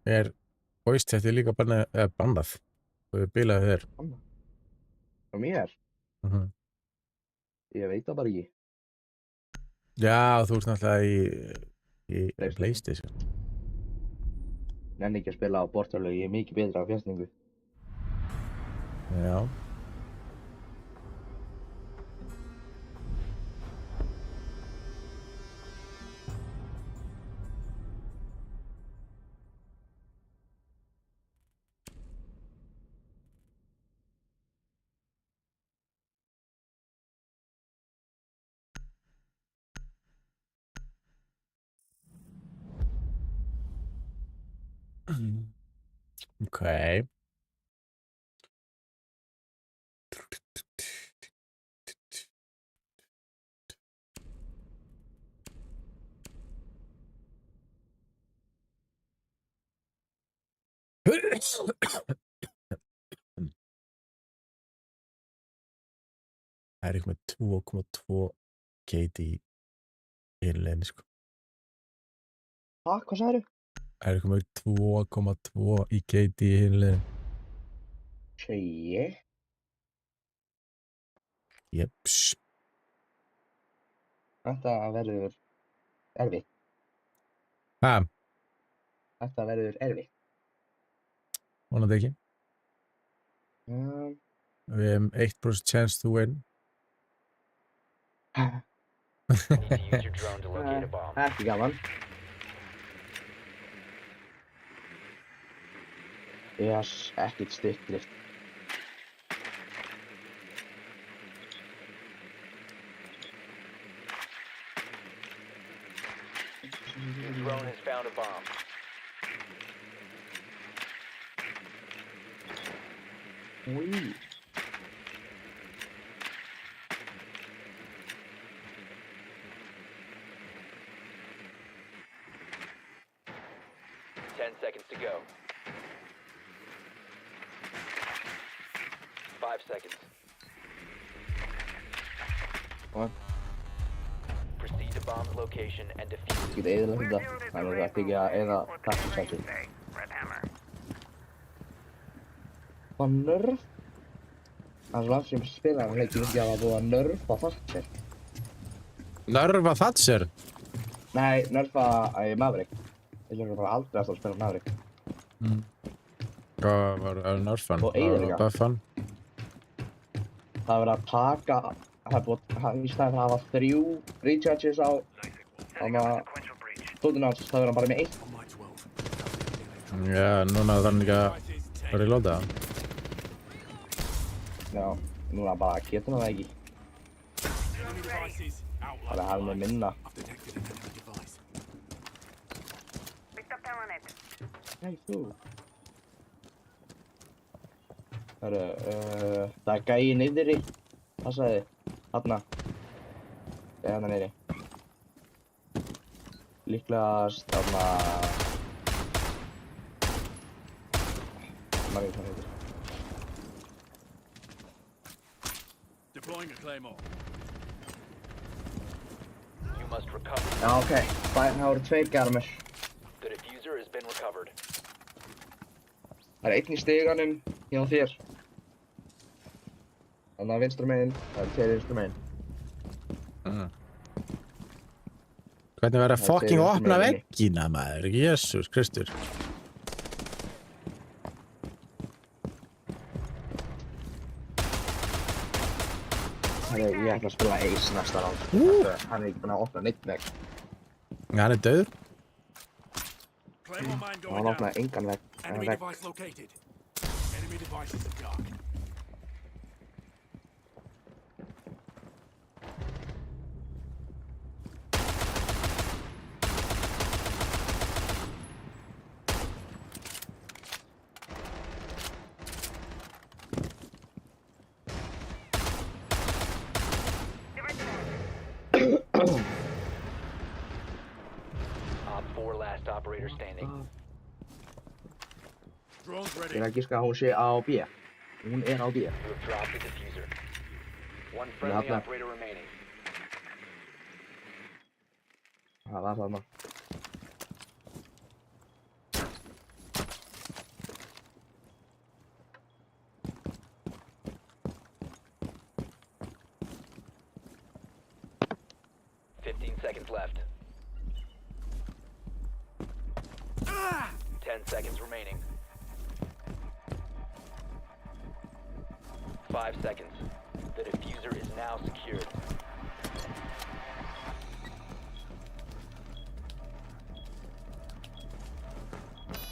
Er voice chatið líka bannað? Og við bilaði þér. Annað. Frá mér? Ég veit það bara ekki. Já, þú ert náttúrulega í PlayStation. Nenni ekki að spila á bortarlög, ég er mikið betra á fjastningu. Já. Okay. Það er eitthvað með 2,2 KD í hinleginn, sko. Hvað sagðirðu? Það er eitthvað með 2,2 í KD í hinleginn. Segi. Jeps. Þetta verður erfitt. Ha? Þetta verður erfitt. Vonandi ekki. Við hefum 8% chance to win. Need to use your drone to locate a bomb. Ekki gaman. Yes, ekkert stutt drift. Your drone has found a bomb. Úi. 10 seconds to go. 5 seconds. What? Proceed to bomb's location and defuse. Get eyðilegt þetta. Þannig að þykja eða taktisæti. Red Hammer. Hvað nörf? Það er svo langt sem spilaði hann leik, ég veist ekki að það búið að nörfa Thatcher. Nörfa Thatcher? Nei, nörfa Maverick. Ég hljóður bara aldrei að spila Maverick. Hvað var nörfan? Og eyðileggja. Hvað var buffan? Það er verið að taka, það er búið, í staðinn fyrir að hafa 3 recharges á stóðinu hans, það verður hann bara með 1. On my 12. Já, núna þarf hann ekki að reloada. Já, núna bara getur hann það ekki. Enemy devices out Það like er hann með minna. I've detected an enemy device. Picked up Telenet. Nei, þú. Hörru, það er gæi niðri. Passaði, þarna. Það er hérna niðri. Líklegast, þarna. Maður veit hvað heitir. Deploying a claymore. You must recover. Já, ok. Það voru 2 garmur. The diffuser has been recovered. Það er einn í stiganum hjá þér. Þannig að vinstra megin, það er 2 vinstra megin. Hvernig verður að Það fucking segir opna meira inni. veggina, maður? Jesús Kristur. Ég ætla að spila Ace næsta ráð. Hann er ekki búinn að opna neitt vegg. Hann er döður. Claymore mine Og going hann down. opnaði engan vegg. Enemy device located. Enemy devices are dark. Op 4 last operator standing. Drones Ég ready. er að giska að hún sé á B. Hún er á B. You have dropped the diffuser. One friendly Lovely. operator remaining. Það var þarna. Seconds left. 10 seconds remaining. 5 seconds. The diffuser is now secured.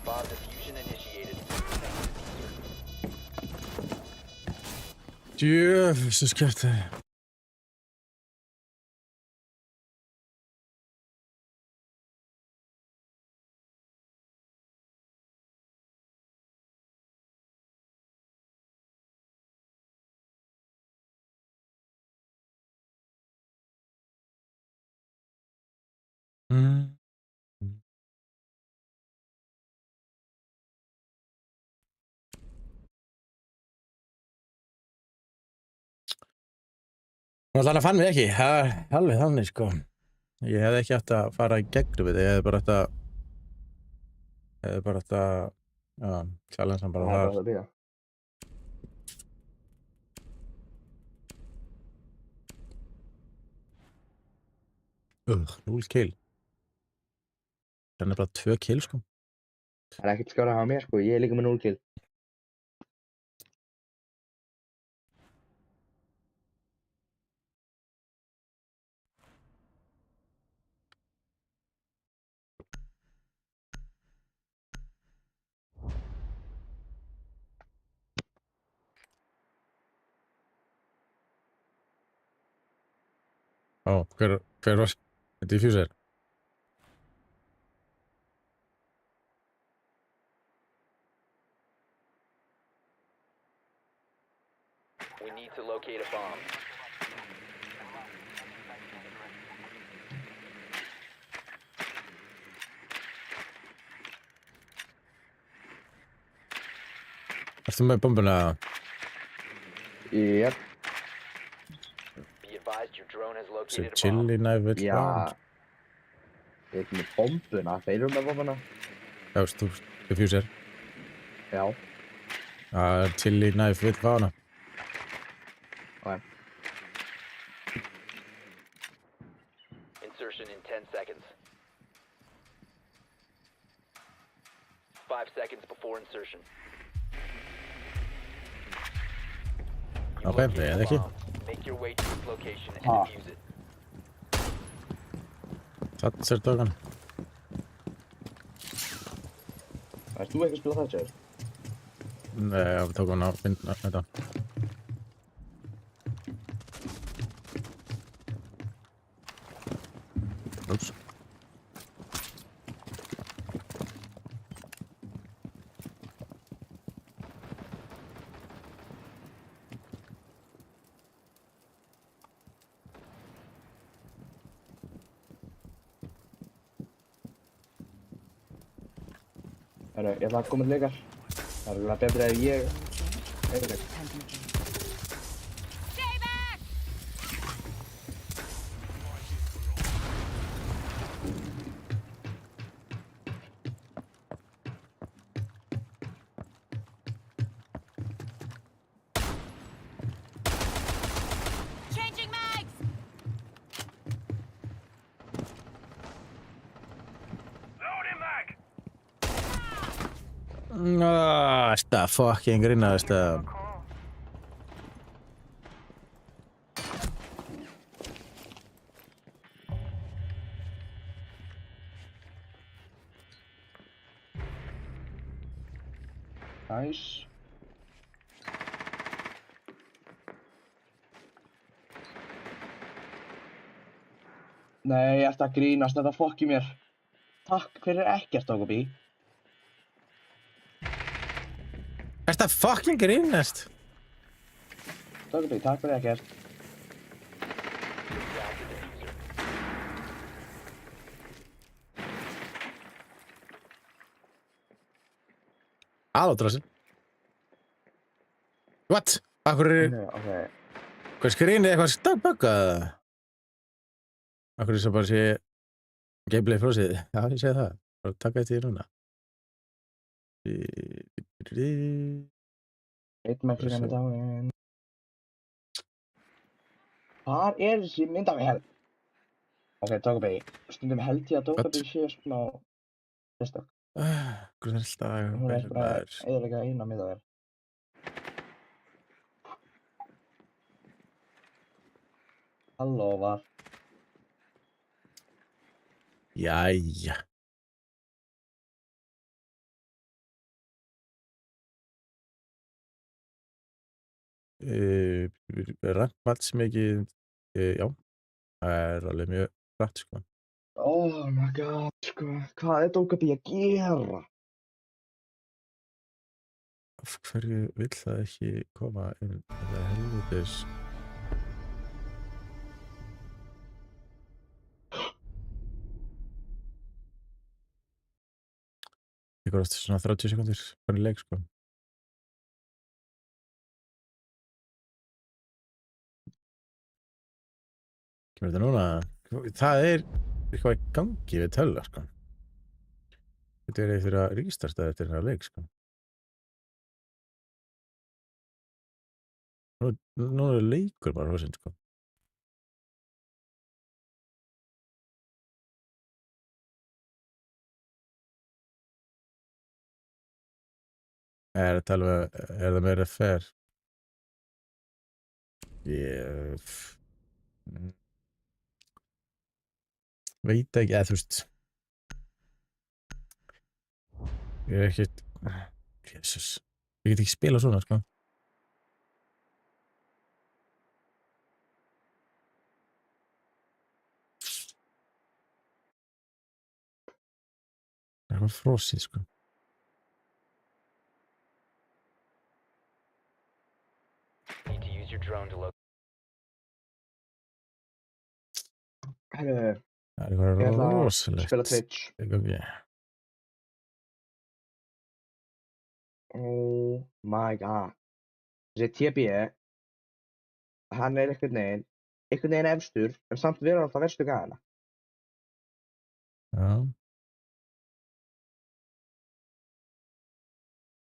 Bomb diffusion initiated. Djöfus kjafti. Þannig fann við ekki, það er alveg þannig sko. Ég hefði ekki átt að fara í gegnum þetta, ég hefði bara átt að, já, challenge hann bara Það er þar. bara að bíða. Núll kill. Það er bara 2 kill sko. Það er ekkert skára að hafa mér sko, ég er líka með 0 kill. Hver var diffuser? We need to locate a bomb. Ertu með bombuna? Jep. Be advised your drone has Þessi located a bomb. chili knife vill Já. round. Ég er ekki með bombuna. Þeir eru með bombuna. Já, þú diffuser. Já. Chili knife vill fá hana. Ok. Insertion in 10 seconds. 5 seconds before insertion. You Okay, located yeah, a thank you. bomb. Make your way to its location and Ah. defuse it. Thatcher tók hann. Erst þú ekki að spila Thatcher? Nei, við tók hann á þetta. Úps. Herru, ég ætla að koma til ykkar. Það er alveg betra ef ég er ekki. Changing mags! Þetta fucking grínast að... Nice. Nei, ég ætti að grínast, þetta fokki mér. Takk fyrir ekkert, Dogobi. Þetta fucking grínast? Dogobi, takk fyrir ekkert. Down to diffuser. Alótrassin. What? Akkur er... Ok. Hvað skrínið eitthvað stagböggað? Akkur er svo bara sé... Gameplay frósið. Já, ég segi það. Bara taka eftir því núna. Eitt Mexikan er dáinn. Hvar er þessi myndavél? Ok, Dogobi. Stundum held ég að Dogobi sé smá... sérstök. Hvað er alltaf... Hún er bara eðalega eina myndavél. Halló, var. Jæja. Rankmats mikið... Já. Það er alveg mjög rætt, sko. Oh my god, sko. Hvað er Dogobi að gera? Af hverju vill það ekki koma inn? Það er helvitis... Ég går eftir svona 30 sekundir hvernig leik, sko. Kemur þetta núna? Það er eitthvað í gangi við tölva, sko. Þetta er eitthvað að rístarta eftir þennan leik, sko. Nú er leikur bara hósinn, sko. Er það meira fair? Ég... Veit ekki, eða þú veist... Ég er ekkert... Jesus. Ég get ekki spila svona, sko. bara frosið, sko. Need to use your drone to locate. Herru, Það er eitthvað ég ætla að rosalegt. spila Twitch. í gangi. Oh my god. Þessi TB, hann er einhvern veginn efstur, en samt verður hann alltaf verstu gæðina. Já.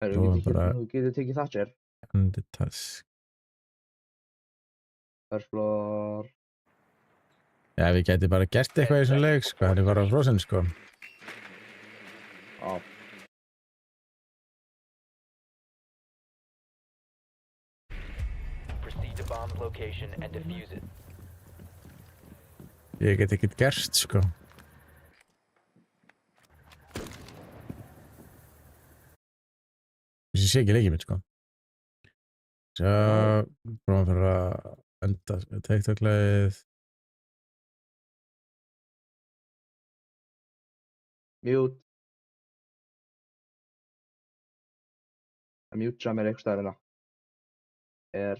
Herru, Svo bara- þú getur tekið Thatcher. Under task. First floor. Já, við getum bara gert eitthvað í þessum leik, sko. Hann er bara frosin, sko. Já. Proceed to bomb's location and defuse it. Ég get ekkert gert, sko. Þessi sé ekki leikið mitt, sko. Svo, prófum fyrir að enda TikTok-leið. Mute. Að mute mér einhvers staðar hérna.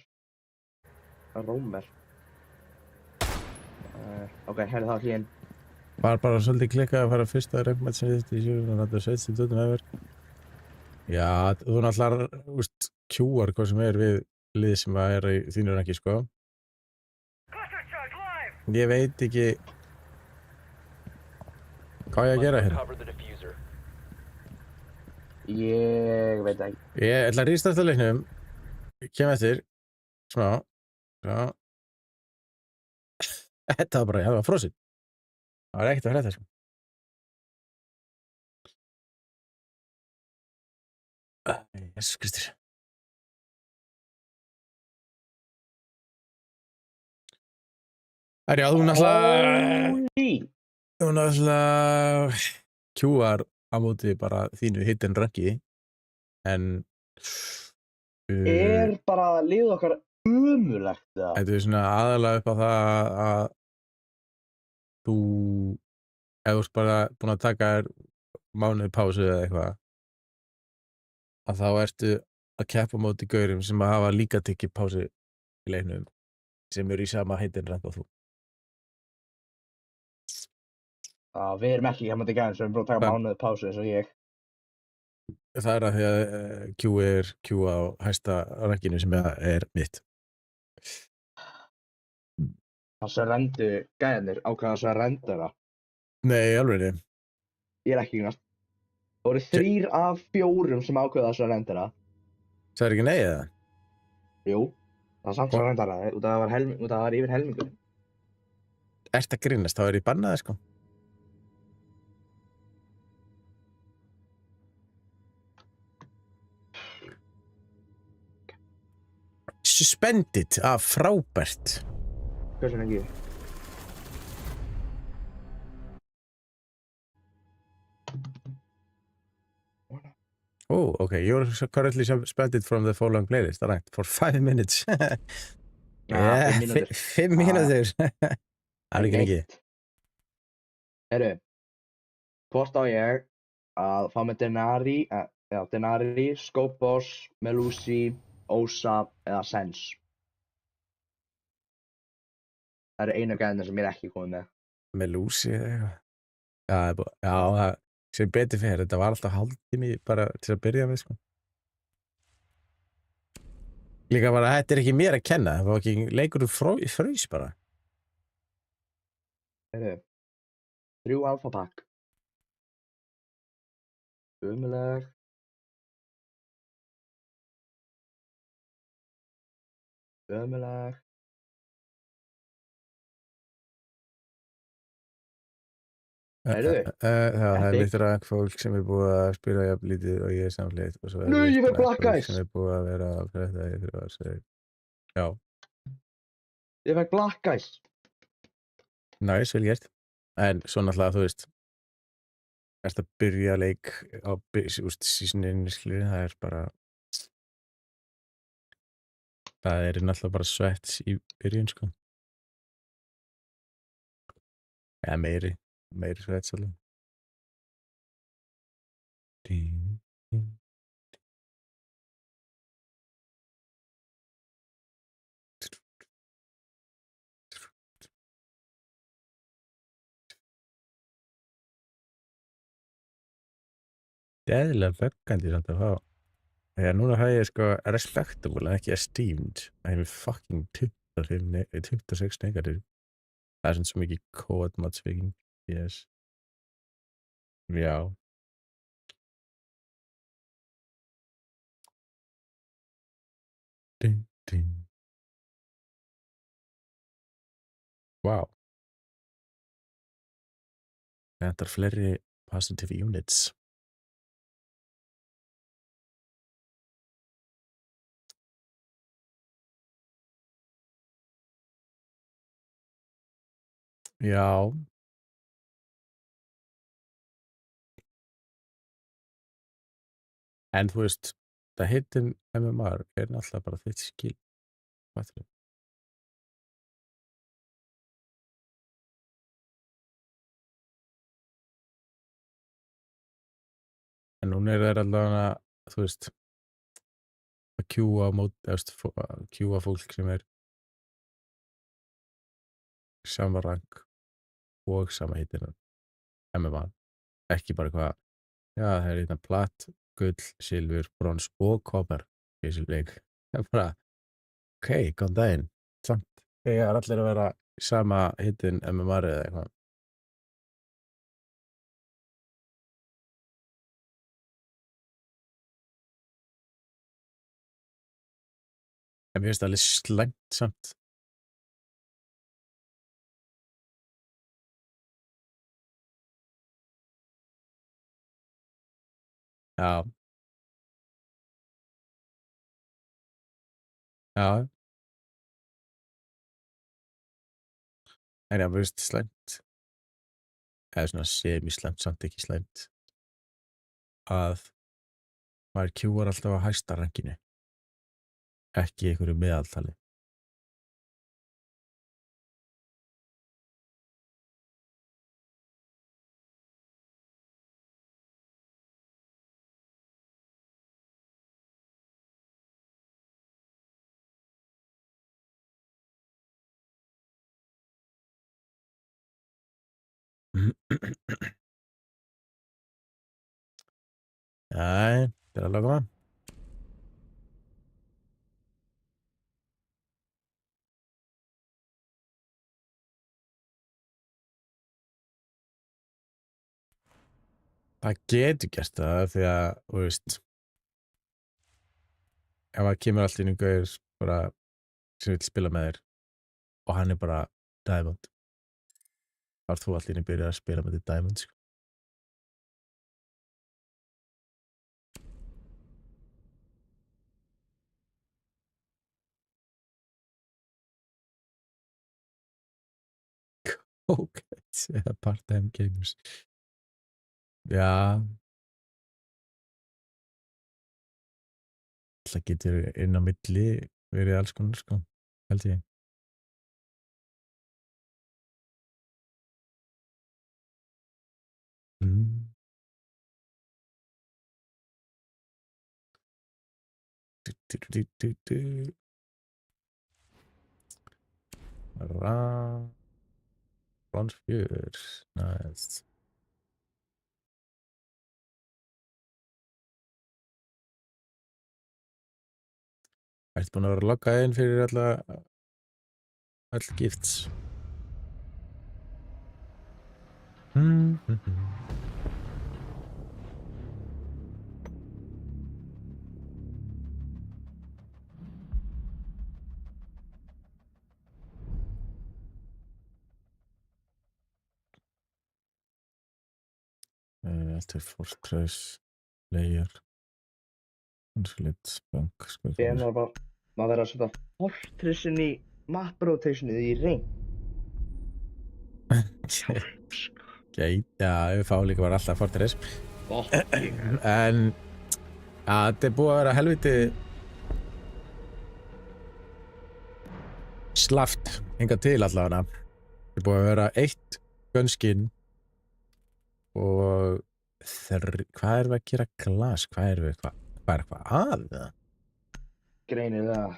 Rómer. Ok, herri það hlýinn. Var bara svolítið klikkað að fara fyrsta regnmætt sem við í sjúrum og þetta sveitst í dötum efer. Já, þú náttúrulega, úst, kjúar hvað sem er við lið sem að er í þínu ranki, sko. Ég veit ekki hvað ég að gera hérna. Cover the diffuser. Ég veit ekki. Ég ætla að rístarta leiknum, kem eftir, smá, já. Þetta var bara, það var frosið. Það var ekkert að frétta, sko. Jesus Kristur. Já, þú náttúrulega kjúar á móti bara þínu hidden ranki, en Er bara liðið okkar ömurlegt það? þetta er svona aðalega upp á það að þú, ef þú ert bara búin að taka þér mánuði pásu eða eitthvað, að þá ertu að keppa á móti gaurum sem að hafa líka tekið pásu í leiknum sem eru í sama hidden rank og þú. Já, við erum ekki hjá gæðin sem er búin að taka mánuði pásu eins og ég. Það er að því að Q er Q á hæsta rankinu sem er mitt. Það surrendu gæðinir, ákveða að surrendera. Nei, alveg niður. Ég er ekki grínast. Það voru 3 af 4 sem ákveða að surrendera. Það er ekki nei eða? Jú, það er samt surrenderaði, út af það var yfir helmingur. Ert að grínast, þá er ég bannaði, sko. Suspended af frábært. Hversu ekki? Oh, okay. You're currently suspended from the following playlist. All right, for 5 minutes. Ja, 5 mínútur. 5 mínútur. Það er ekki mikið. Heyrðu, hvort á ég að fá með Denari, Skopos, Melusi, Osa eða Sens? Það eru einu gæðina sem ég er ekki komið með. Melusi eða eitthvað. Já, það sem betur fyrir. Þetta var alltaf hálftími bara til að byrja með, sko. Líka bara, þetta er ekki mér að kenna. Það var ekki leikur fröys bara. Heyrðu, 3 alfa pack. Umuleg. Umuleg. Heyrðu, Það er Epic. líkt rank fólk sem er búið að spila jafn lítið og ég er samleitt og svo er Nei, ég líkt fekk rank Black fólk Eyes. sem er búið að vera að frétta í 3 ár segir. Já, Ég fekk Black Eyes. næs, vel gert. En svo náttúrulega, þú veist, ertu að byrja leik á seasonin, það er bara, það er náttúrulega bara svett í byrjun, sko. Ja, meiri svett svolítið. Eðlilega böggandi samt að fá. Þegar núna fæ ég sko respectable en ekki esteemed. Það er fucking 26 negativ. Það er svona svo mikið code matchmaking. Yes. Já. Ding, ding. Wow. Þetta er fleiri positive units. Já. En þú veist, það hittin MMR er náttúrulega bara þitt skill. Fattarðu? En núna er það allavega, þú veist, að kjúa fólk sem er sama rank og sama hittina MMA. Ekki bara eitthvað, já það er hérna platt, gull, silfur, brons og kopar í þessu leik. Það er bara, ok, góðan daginn. Samt, það er allir að vera sama hittin MMA eða eitthvað. En mér finnst það alveg slæmt samt. Já. Já. En já, mér finnst slæmt. Eða svona semi-slæmt, samt ekki slæmt. Að maður kjúar alltaf á hæsta rankinu. Ekki einhverju meðaltali. Nei, þetta er alveg koma. Það getur gert það því að, þú veist, ef það kemur allt í einu gaur bara sem vill spila með þér og hann er bara Diamond. Þá ert þú allt í einu byrjað að spila með þér Diamond, sko. Ok, eða part-time gamers. Já. Það getur inn á milli verið alls konar, sko, held ég. Brons 4, nice. Ertu búin að vera loggað inn fyrir öll gifts? Allt er Fortress, Layer, Consulate, Bank, Ég er bara, maður verður að setja Fortressin í map rotationið í ring. Já, við fáum líka bara alltaf Fortress. Fucking hell. En þetta er búið að vera helviti slaft hingað til allavega. Þetta er búið að vera 1 gunskinn og Hvað erum við að gera glas? Hvað er eitthvað að það? Greinilega.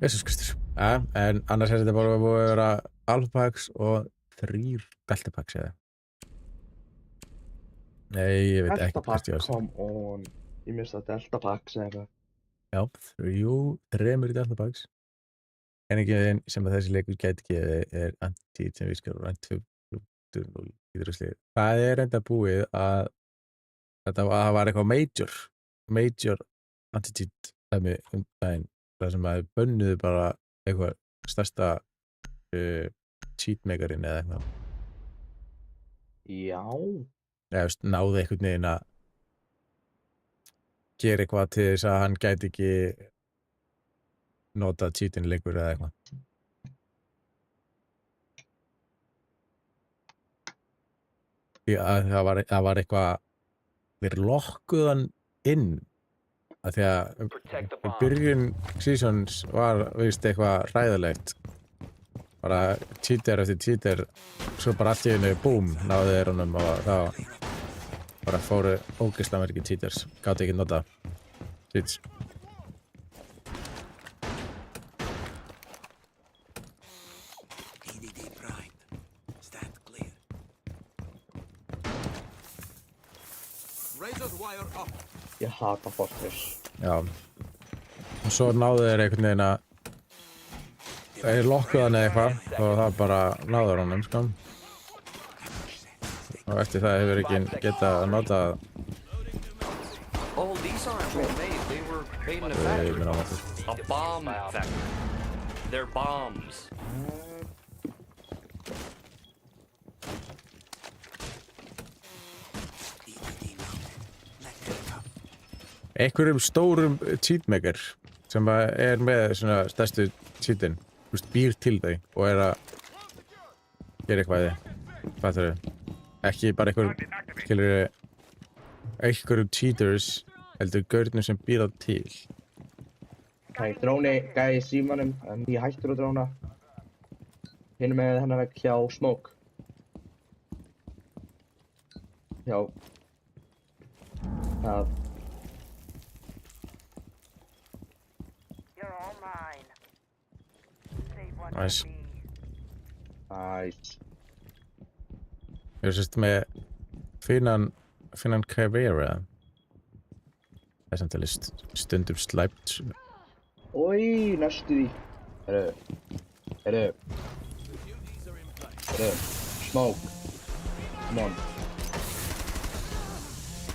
Jesus Kristus. Ja, en annars er þetta bara búið að vera alpha packs og 3 delta packs eða. Nei, ég veit ekki Delta pack, hvert ég var. come on. Ég mista Delta packs eða eitthvað. Já, 3 delta packs. Kenningin sem að þessi leikur gæti gefið er anti-cheat sem við skalum rann 2.0 í drusli. Það er enda búið að þetta var eitthvað major anti-cheat dæmi daginn. Það sem að bönnuðu bara eitthvað stærsta cheatmakerinn eða eitthvað. Já. Eða náði einhvern veginn að gera eitthvað til þess að hann gæti ekki notað cheatin leikur eða eitthvað. Því að það var eitthvað við lokkuðan inn að því að byrjun seasons var veist eitthvað hræðilegt bara cheater eftir cheater svo bara allt í einu búm náði þeir honum og þá bara fóru ógeðslega margir cheaters gátu ekki nota cheats. EDD primed. Stand clear. Razor's wire up. Ég hata Fortress. Já. Og svo náðu þeir einhvern veginn að þeir lokkuðu hann eða eitthvað og það bara náður honum sko. Og eftir það hefur ekki getað að nota Oh, these aren't homemade. They were made in a factory. A bomb factory. They're bombs. einhverjum stórum cheatmaker sem er með svona stærstu cheatin, býr til þau og er að gera eitthvað í því. Fattar þau? Ekki bara einhverjum cheaters heldur gaurnum sem býr það til. Okay, dróni gæði í símanum, ég hættur að dróna. Hinum með hennar vegg hjá Smoke. Já. Það. You're all mine. Save one Nice. for me. Nice. Ég er sérst með finan Caveira. Það er samt alveg stundum slæmt. Oi, næstu því. Herru. Smoke. Come on.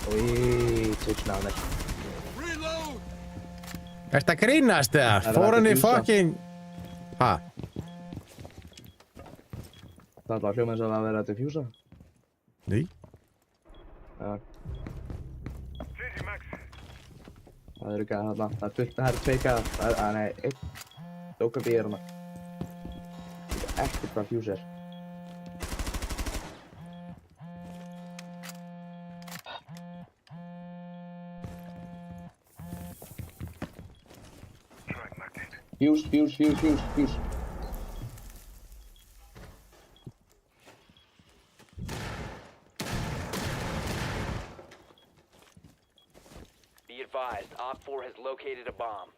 Oi, touchdown. Reload! Ertu að grínast eða? Það er Fór hann í hægt að fucking... Ha? Það var hljóma eins og að vera að diffusa. Ný? Já. Það eru ekki að þarna. Það er fullt, það eru tveikað. Það er, nei, einn. Dókabí er hana. Það er ekkert hvað fuse er. Fuse. Be advised, Op 4 has located a bomb.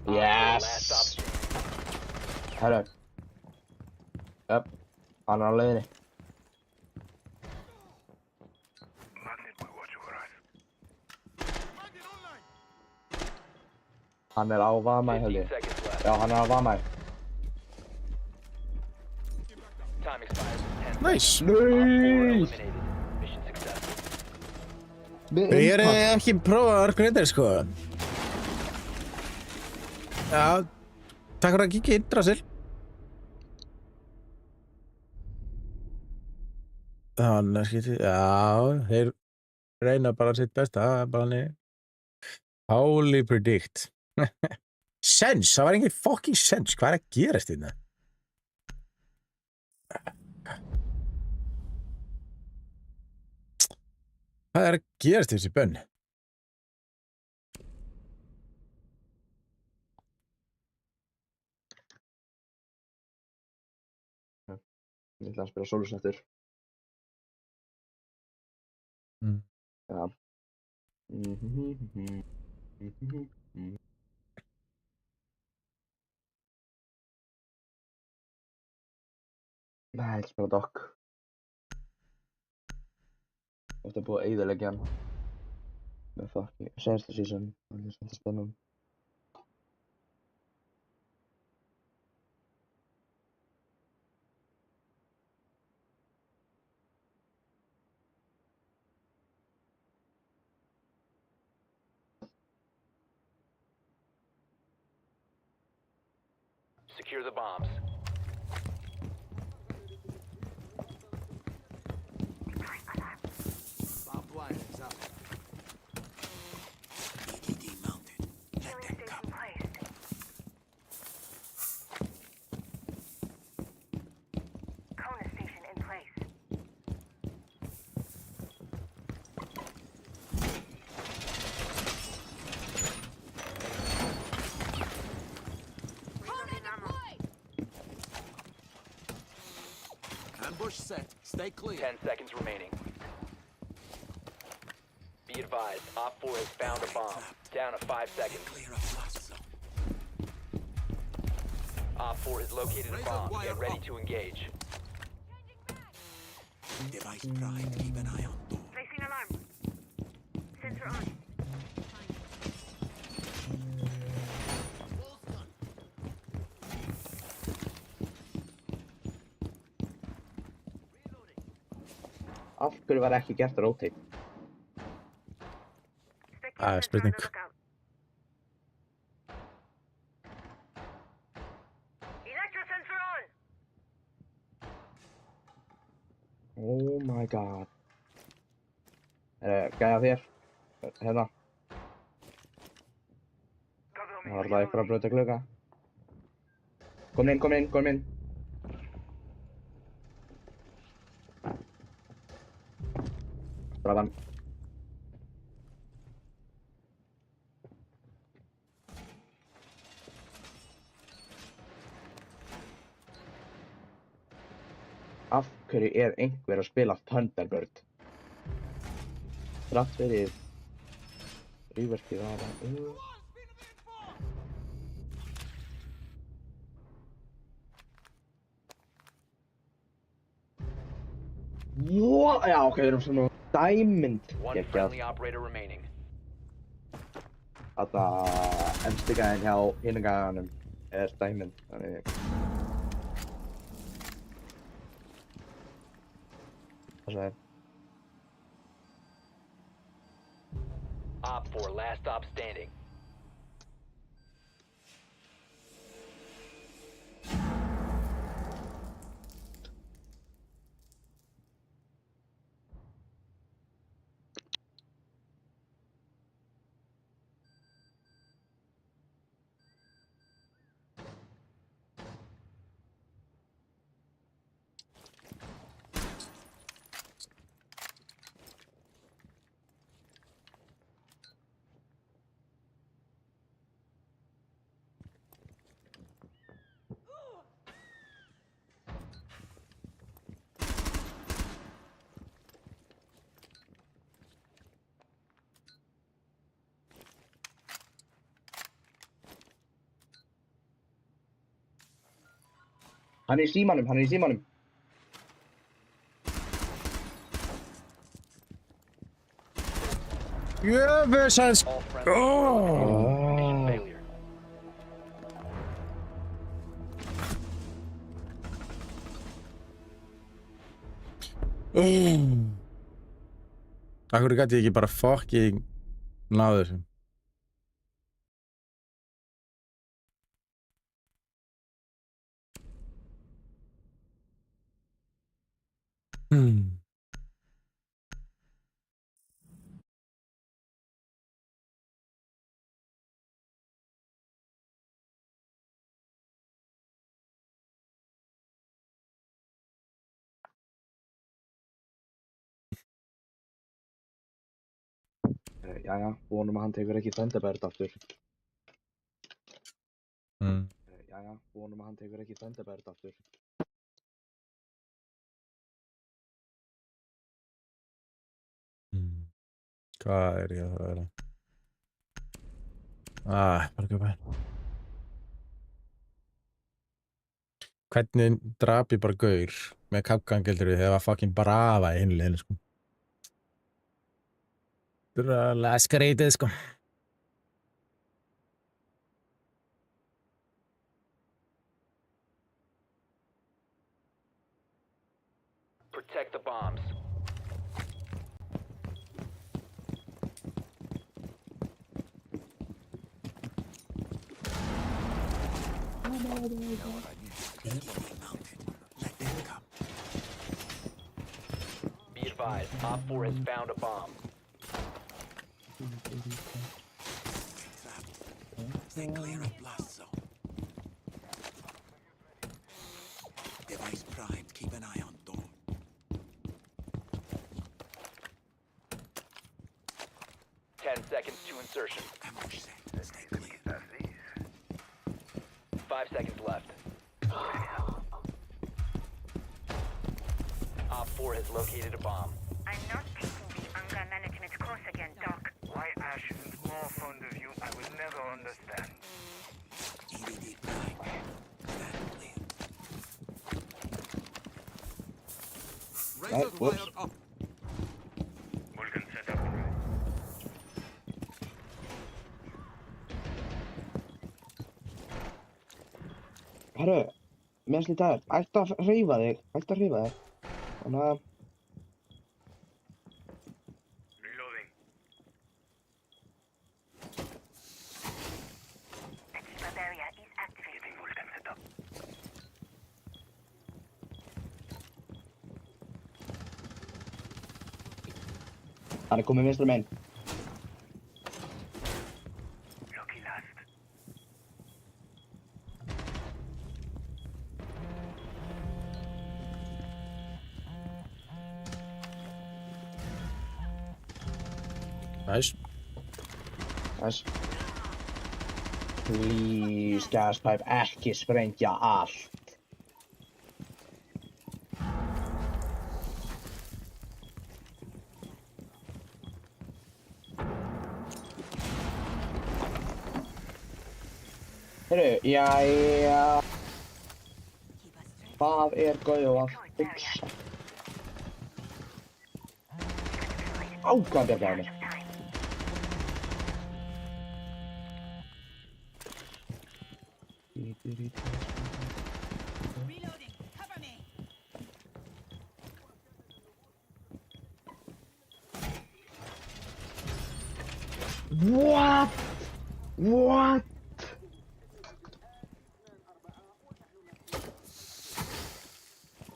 Yes! Herru. Jöp. Hann er á leiðinni. Hann er á Vamæ, held 15 ég. seconds left. Já, hann er á Vamæ. Time expires in 10 Nice! Op 4 eliminated. Mission successful. Ég er ekki prófað að orka þetta sko. Já, takk fyrir að kíkja inn, Drasil. Þannig að já, þeir reyna bara sitt besta, það er bara niður. Holy predict. Sense, það var engin fucking sense, hvað er að gerast hérna? Hvað er að gerast þessi bönn? Ég ætla að spila Solus eftir. Já. Nei, ég ætla að spila Dock. Þetta er búið að eyðileggja hann. Með fucking senasta season. Það er svolítið spennum. Secure the bombs. Barbed wire is up. EDD mounted. Let them come. Kona station in place. Ambush set. Stay clear. 10 seconds remaining. Be advised, Op 4 has found a bomb. Down to 5 seconds. Clear a blast zone. Op 4 has located a bomb. Get ready to engage. Device prime. Keep an eye on door. Placing alarm. Sensor on. Af hverju var ekki gert rotate? Spurning. Electro sensor on. Oh my god. Gæja þér. Hérna. Það var alltaf eitthvað að brjóta glugga. Komin inn, komin inn, komin inn. Bravan. Af hverju er einhver að spila Thunderbird? Þrátt fyrir ríverkið að það. What? Já, ok, við erum svona Diamond. One friendly operator remaining. Þetta emsti gæðin hjá hinu gæðanum er Diamond, þannig. Það er. Op 4, last stop standing. Hann er í símanum, hann er í símanum. Jöfusans. All friendly. Failure. Akkur gæti ég ekki bara fucking náðu þessum. Jæja, vonum að hann tekur ekki Thunderbird aftur. Jæja, vonum að hann tekur ekki Thunderbird aftur. Hvað er ég að vera? Bara ekki bæn. Hvernig drap ég bara gaur með kappgangildur þegar það var fucking Brava í hinliðinu, sko. Það er alveg skrítið, sko. Protect the bombs. Be advised, Op 4 has found a bomb. Stay clear of blast zone. Device primed. Keep an eye on door. Ten seconds to insertion. Ammo set. Stay clear. 5 seconds left. Op 4 has located a bomb. I'm not taking the anger management course again, Doc. Why Ash isn't more fond of you, I will never understand. EDD prime. Stand clear. Razor wire up. Vulcan set up. Herru, mér slíti að ætti að hreyfa þig. Þannig að... Reloading. Akiba barrier is activated. Vulcan set up. Hann er komið vinstra megin. Lucky last. Nice. Nice. Please, gaspipe, ekki sprengja allt. Heyrðu, jæja. Hvað er Gauja að hugsa? Hvað bjargaði mér? Reloading. Cover me. What? What?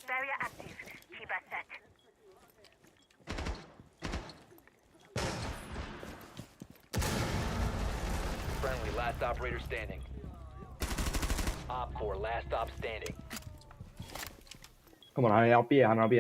Barrier active. Kiba set. Friendly, last operator standing. Op 4, last stop standing. Come on, hann er á B, hann er á B.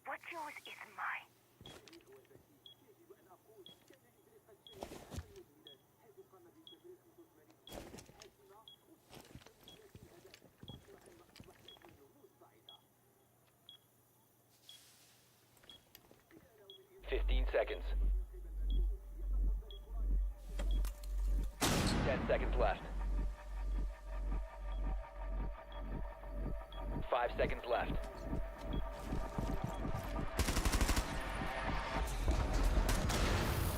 What's yours is mine. Seconds. 10 seconds left. 5 seconds left.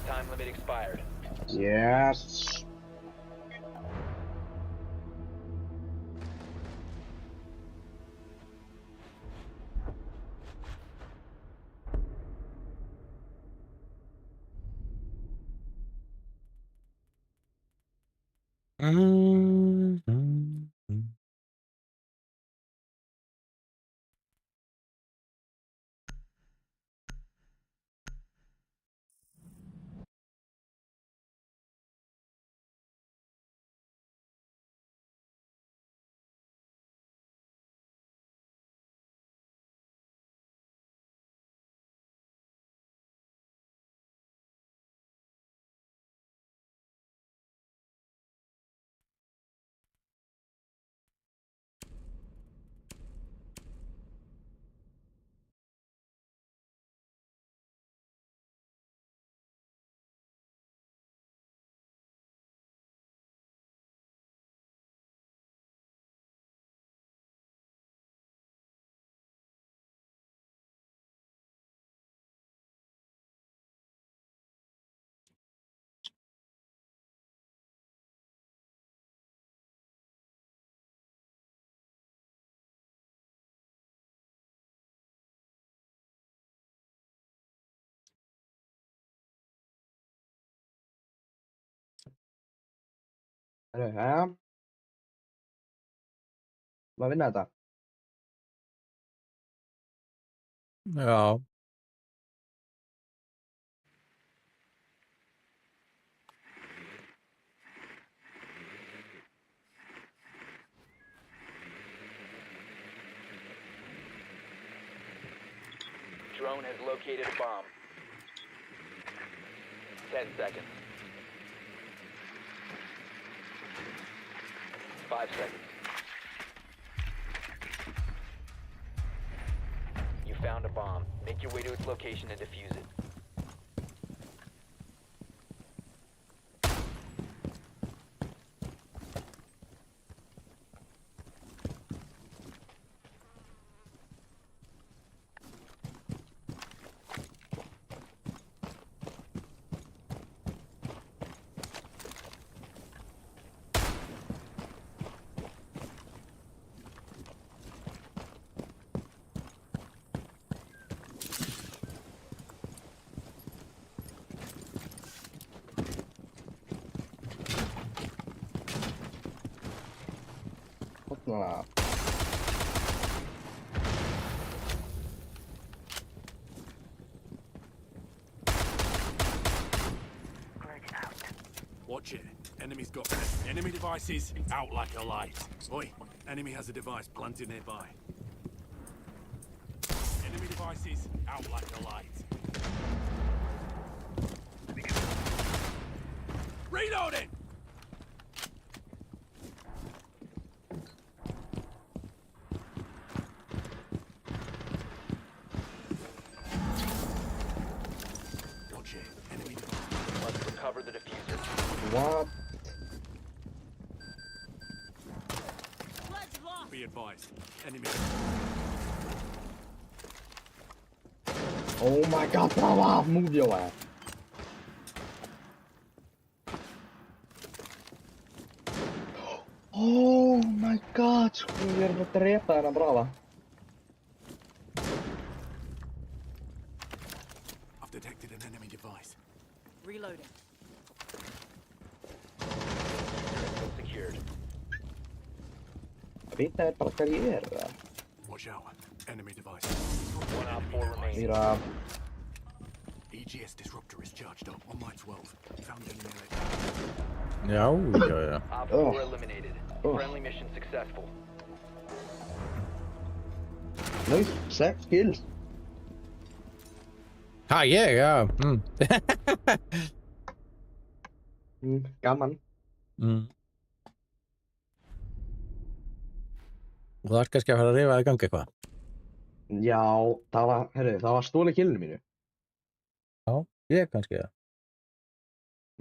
Time limit expired. Yes. Jæja. Maður vinna þetta. Já. Drone has located a bomb. 10 seconds. 5 seconds. You found a bomb. Make your way to its location and defuse it. Hotna. Watch it. Enemy's got enemy devices out like a light. Oi, enemy has a device planted nearby. Enemy devices out like a light. Reloading! Watch it. Enemy device. Must recover the diffuser. What? Be advised. Enemy. Oh my god, brava! Move your ass. Oh my god, sko, við erum að drepa þennan brava. I've detected an enemy device. Reloading. Secured. Vita þér bara hver ég eða? Watch out. Enemy device. One op 4 remaining. Mira, EGS disruptor is charged up on my 12. Found enemy electronics. Já, já, já. Op 4 eliminated. Friendly mission successful. nice, 6 kills. Ha, ég, já. Gaman. Og það er kannski að fara að reyfa í gangi eitthvað. Já, það var, herru, það var stólið killinu mínu. Já, ég kannski það.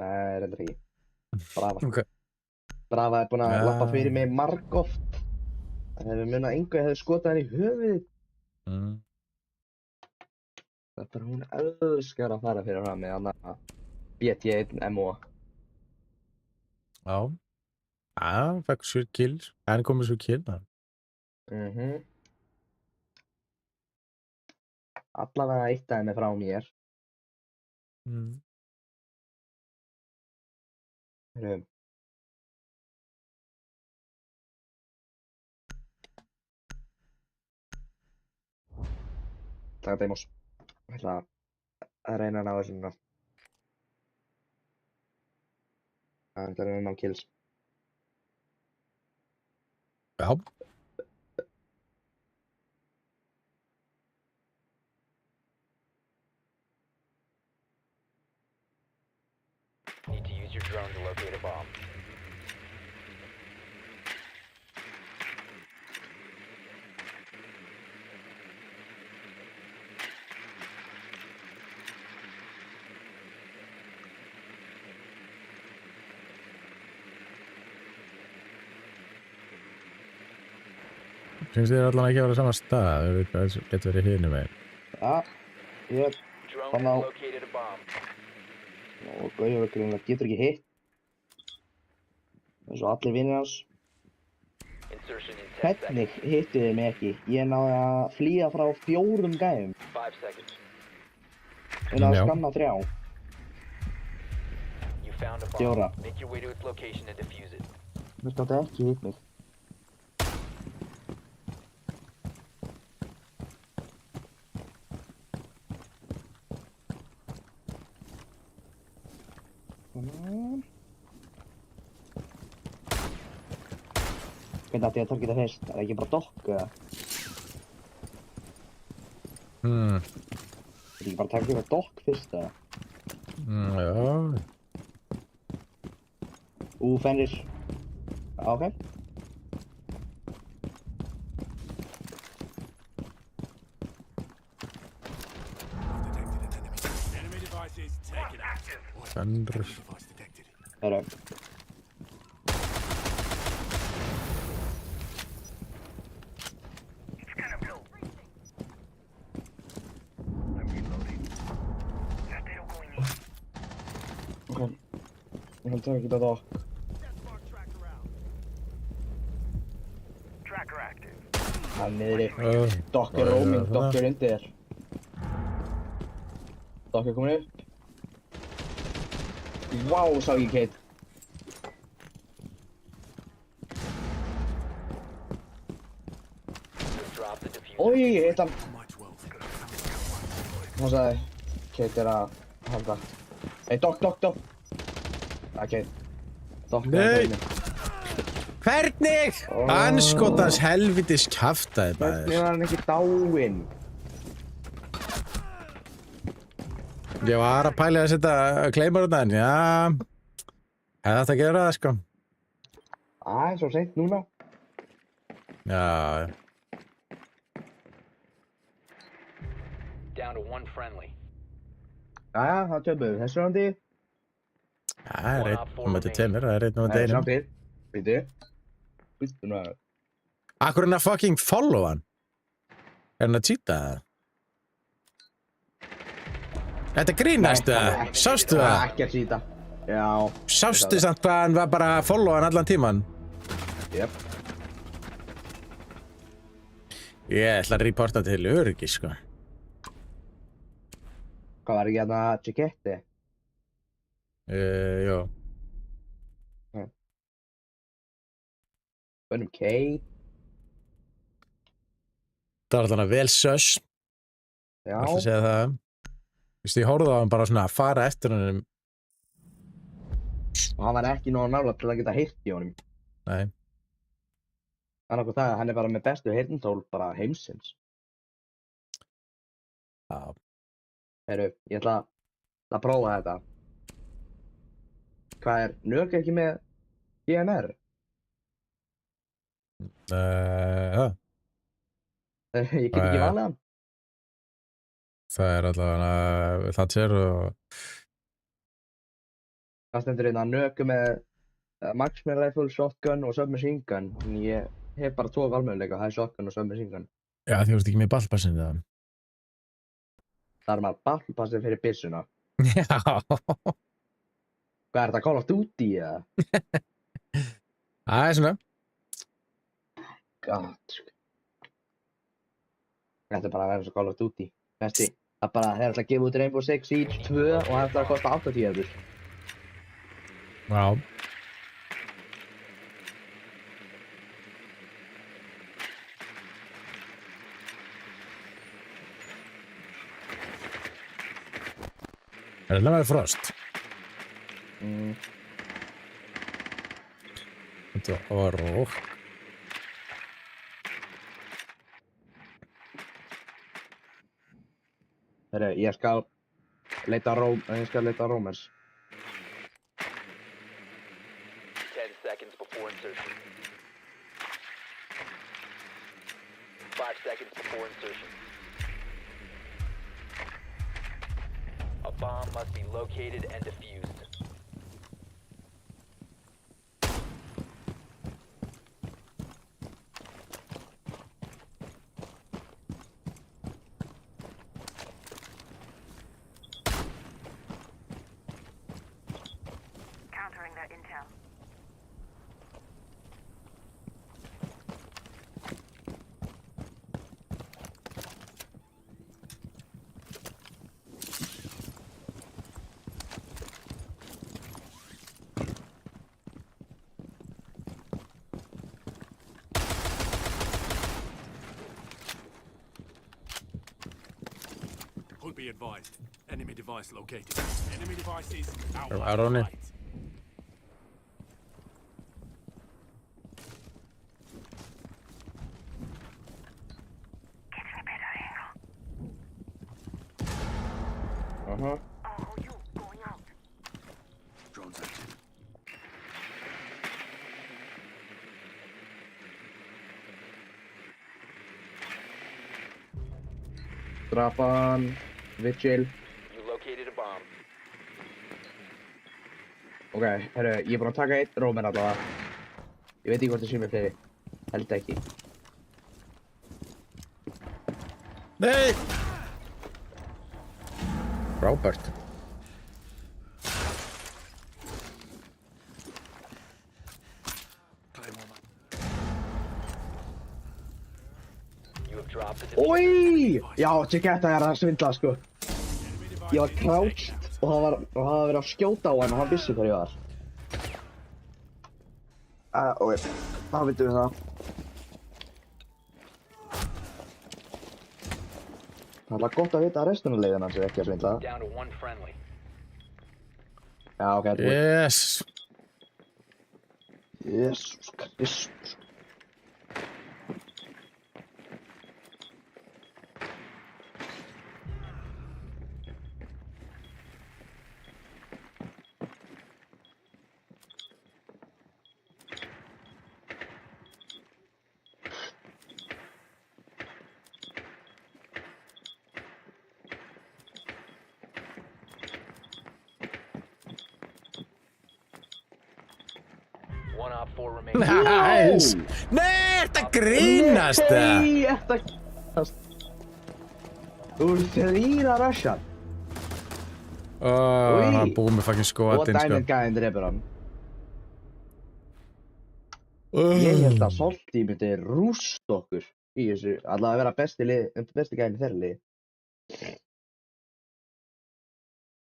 Nei, reyndar ekki. Brava. Ok. Brava er búin að lappa fyrir mig margoft. Það hefur munað engu að hefði skotað henni í höfuðið. Þetta er hún elskar að fara fyrir fram með annað BT1 MO. Já. Já, fekk 7 kills. En komið svo kill. Allavega eitt af henni frá mér. Herru. Taka demos. Ég ætla að reyna að ná þessu núna. Það er að reyna að ná kills. Já. Need to use your drone to locate a bomb. Finnst þér allan ekki að vera á sama stað? Það getur verið hinum meginn. Já, ég Drone fann á has located a bomb. og Gauðvöggurinn getur ekki hitt. Eins og allir vinir hans. Insertion in 10 Hvernig seconds. hittu þið mig ekki? Ég náði að flýja frá 4 gæðum. 5 seconds. Ég náði Já. að skanna 3. You found a bomb. Fjóra. Make your way to its location and defuse it. Mér gátti ekki hitt mig. Hvernig ætti ég að targeta fyrst? Er það ekki bara dokk eða? Er ekki bara að targeta dokk fyrst eða? Já. Fenrir. Ok. Enemy devices taken active. Fenrir. Device detected. Herru. It's kind of low. I'm reloading. Ratero going in. Ok. Ég held targeta dokk. Tracker active. Hann niðri. Dokk er roaming, dokk er undir þér. Dokk er komin upp. Vá, sá ég Kate. Drop the diffuser. Oj, ég hitt hann. Might well. Hann sagði, Kate er að halda. Hey, dokk. Ok. Dokk er að Nei. komin. Hvernig? Anskotans helvitis kjaftaði Hvernig maður. var hann ekki dáinn? Ég var að pæla að setja kleimur á þann, já. Hefði þetta að gera það, sko. Svo seint núna. Já. Down to one friendly. Jæja, það töfum við þessu randi. Það er einn númer 2, það er einn númer 1. Samtíð. Býtu nú að... Akkur hann að fucking follow hann? Er hann að cheata það? Þetta grínast það? Sástu það? Ekki að sýta. Já. Sástu samt hvað hann var bara að follow hann allan tíman? Jep. Ég ætla að reporta til öryggi, sko. Hvað var ekki hérna Chiquetti? Jó. Bönnum Kate. Það var alltaf vel sös. Já. Ætla að segja það. Vistu, ég horfði á hann bara svona að fara eftir hann. Og hann var ekki nógu nálægt til að geta heyrt í honum. Nei. Þannig að hann er bara með bestu heyrnartól bara heimsins. Já. Heyrðu, ég ætla að prófa þetta. Hvað er, Nök ekki með GMR? Já. Ég get ekki valið hann. Það er allavega það sér og... Það stendur hérna Nök með Marksman Rifle, Shotgun og Submachine Gun. En ég hef bara 2 valmöguleika, það er Shotgun og Submachine Gun. Já, því varst ekki með ballpassinu það. Það er maður ballpassið fyrir byssuna. Já. Hvað er þetta, Call of Duty eða? Það er svona. God. Þetta er bara að vera svo Call of Duty. Besti, það er bara, þeir ætla að gefa út Rainbow Six Siege 2 og það ætla að kosta 80 €. Já. Er það með frost? Þetta var rók. Herru, ég skal leita Rómers. 10 seconds before insertion. 5 seconds before insertion. A bomb must be located and defused. Countering that intel. advised. Enemy device located. Enemy devices out Are like out a on it. light. Get a better angle. Uh-huh. Oh, you going out. Drones active. Drapan, Vigil. You located a bomb. Ok, herru, ég er búinn að taka einn róminn allavega. Ég veit ekki hvort það sé með fleiri. Held ekki. Nei! Frábært. You have dropped the diffuser. Oj! Já, Chiquetta er að svindla, sko. Ég var crouched og það var verið að skjóta á hann og hann vissi hver ég var. Ok, þá veitum við það. Það var gott að vita að restunarleiðin hans er ekki að svindla. Down to one friendly. Já, ok, þetta er Yes! Jesus Kristus. One op 4 remaining. Nice! Nei, þetta grínast það! Nei, þetta grínast. Þú ert þrýra Russian. Hann búið með fucking Og skotinn, sko. Diamond Guyinn drepur hann. Ég held að Salty myndi rúst okkur í þessu. Alltaf að vera besti gæinn í þeirra liði.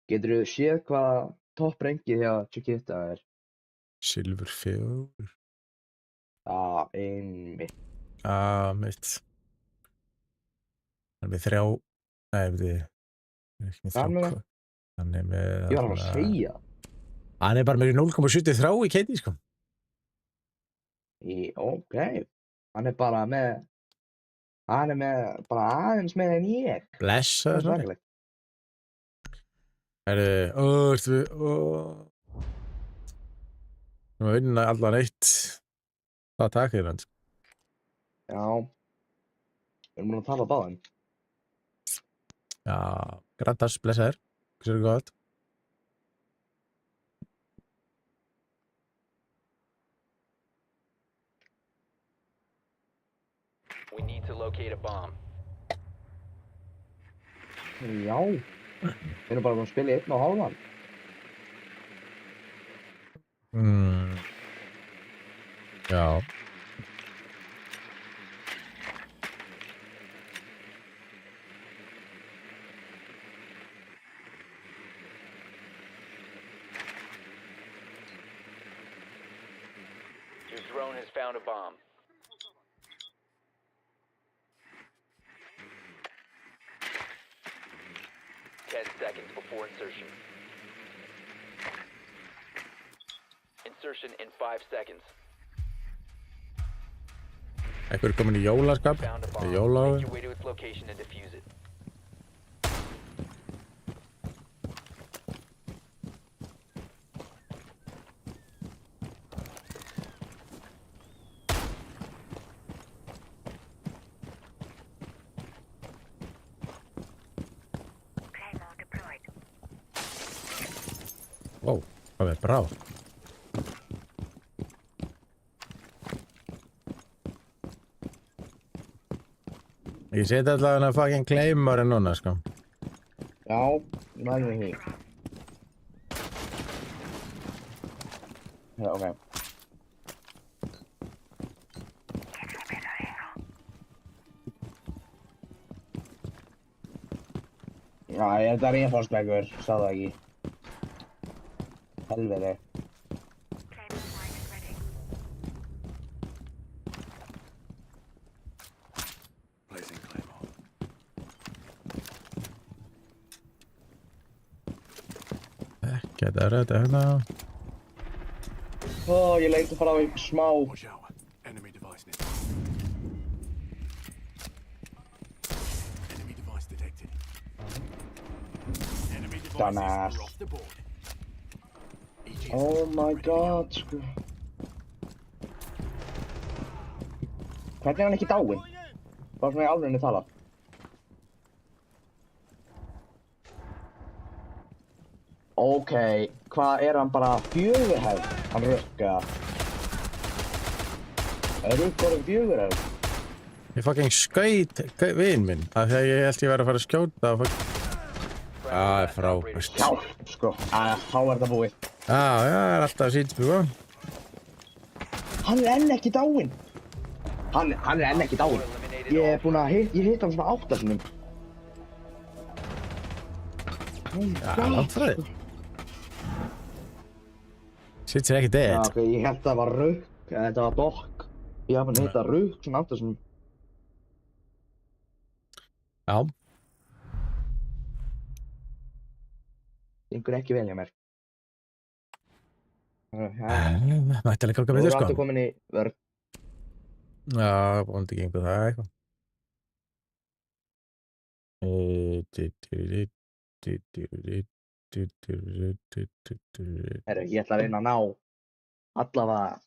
Geturðu séð hvað topp rengið hjá Chiquetta er? Silfur 4. Já, einmitt. Mitt. Hann er með 3... Nei, veit ég. Ekki með Hvað er hann með 3. Hann er með... Ég var alveg að segja. Hann er bara með 0,73 í KD, sko. Ok. Hann er bara með bara aðeins meira en ég. Blessa Það er það. svakalegt. Ertu við... Nú vinna allan eitt. Það takir hann, sko. Já. Við erum búin að tala báðum. Já, grantas, blessaður. Sér gott. We need to locate a bomb. Já. Við erum bara búin að spila í 1,5. Já. Your drone has found a bomb. Seconds before insertion. Insertion in 5 seconds. Einhver er komin í jólaskap. Found a bomb. Jóla. Make your way to its location and defuse it. Claymore deployed. Wow, það er brá. Ég seti allavega að fucking Claymore núna, sko. Já, nægum því. Já, ok. Já, þetta er reinforcebacker, sá það ekki. Helviti. Claymore mine is ready. Placing Claymore. Geta þetta hérna. Ég leiti að fara á einhver smá. Watch out. Enemy device near. Enemy device detected. Enemy devices Dumbass. are off the board. EG Oh my god, sko. Hvernig er hann ekki dáinn? Bara svona í alvörunni talað. Ok, hvað er hann bara fjögurhæð? Hann rökka. Rökkur fjögurhæð? Ég fucking skaut vin minn. Af því að ég held ég væri að fara að skjóta og það er frábært. Já, sko. Þá er það búið. Já, það er alltaf sínt, sko. Hann er enn ekki dáinn. Hann er enn ekki dáinn. Ég er búinn að hitta hann svona 8 sinnum. Já, langt frá þig. Shit er ekki Já, dead. ok, ég held að það var rökk, þetta var dokk. Ég hafði hitta rökk svona 8 sinnum. Já. Gengur ekki vel hjá mér. Mætti alveg ganga Þú betur, er sko. alltaf komin í vörn. Já, vonandi gengur það eitthvað. Herru, ég ætla að reyna að ná allavega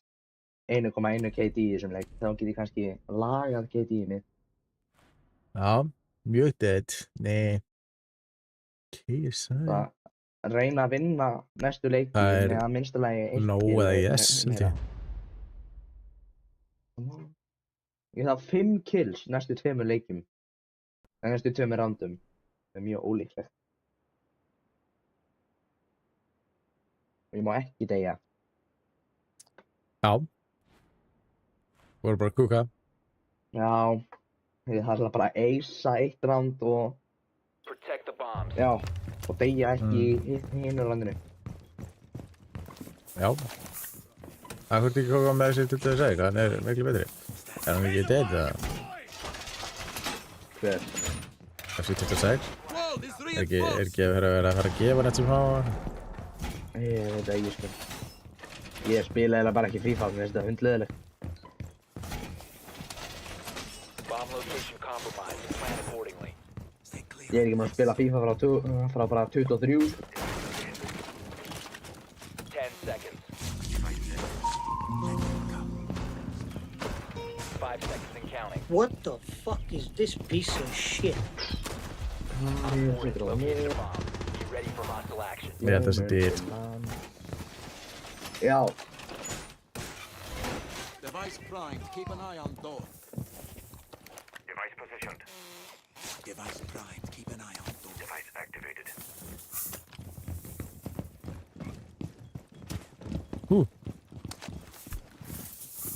1,1 KD í þessum leik. Þá get ég kannski lagað KD-ið mitt. Já, mjög dead. Nei. Kísa. Það reyna að vinna næstu leiki Það er með að minnstulagi 1 No kill eða og yes, held ég. Ég þarf 5 kills næstu 2 leikjum. Næstu 2 roundum. Það er mjög ólíklegt. Og ég má ekki deyja. Já. Voru bara að kúka. Já. Ég þarf bara að acea 1 round og... Protect the bombs. Já. Og deyja ekki í hinu landinu. Já. Það hvort ekki kóka með þessi 26, hann er miklu betri. Er hann ekki dead eða? Hver? Þessi 26? Er ekki að vera að gefa nætt sem hafa? Ég veit það ekki, sko. Ég spila eiginlega bara ekki FIFA, mér finnst þetta hundleiðilegt. Bomb location compromised. Plan accordingly. Ég er ekki maður að spila FIFA frá bara 23. 10 seconds. 5 seconds and counting. What the fuck is this piece of shit? Located a bomb. Get ready for hostile action. Ég held þessi dead. Já. Device primed. Keep an eye on door. Device positioned. Device primed. Keep an eye on door. Device activated.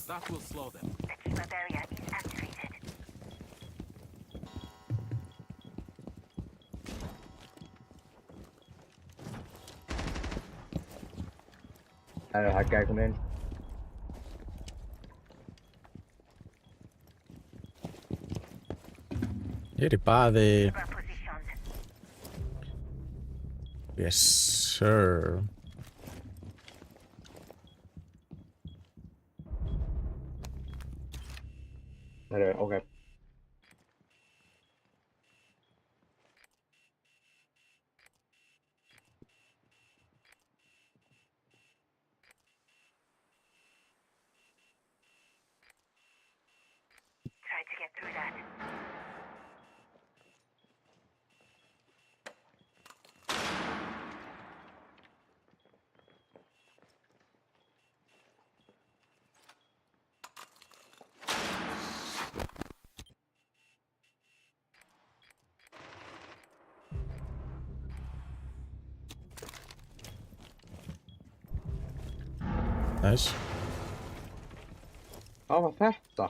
That will slow them. Extra barrier is activated. Það er gæði komin inn. Ég er í baði. Positioned. Yes, sir. Herru, ok. Try to get through that. Nice. Hvað var þetta?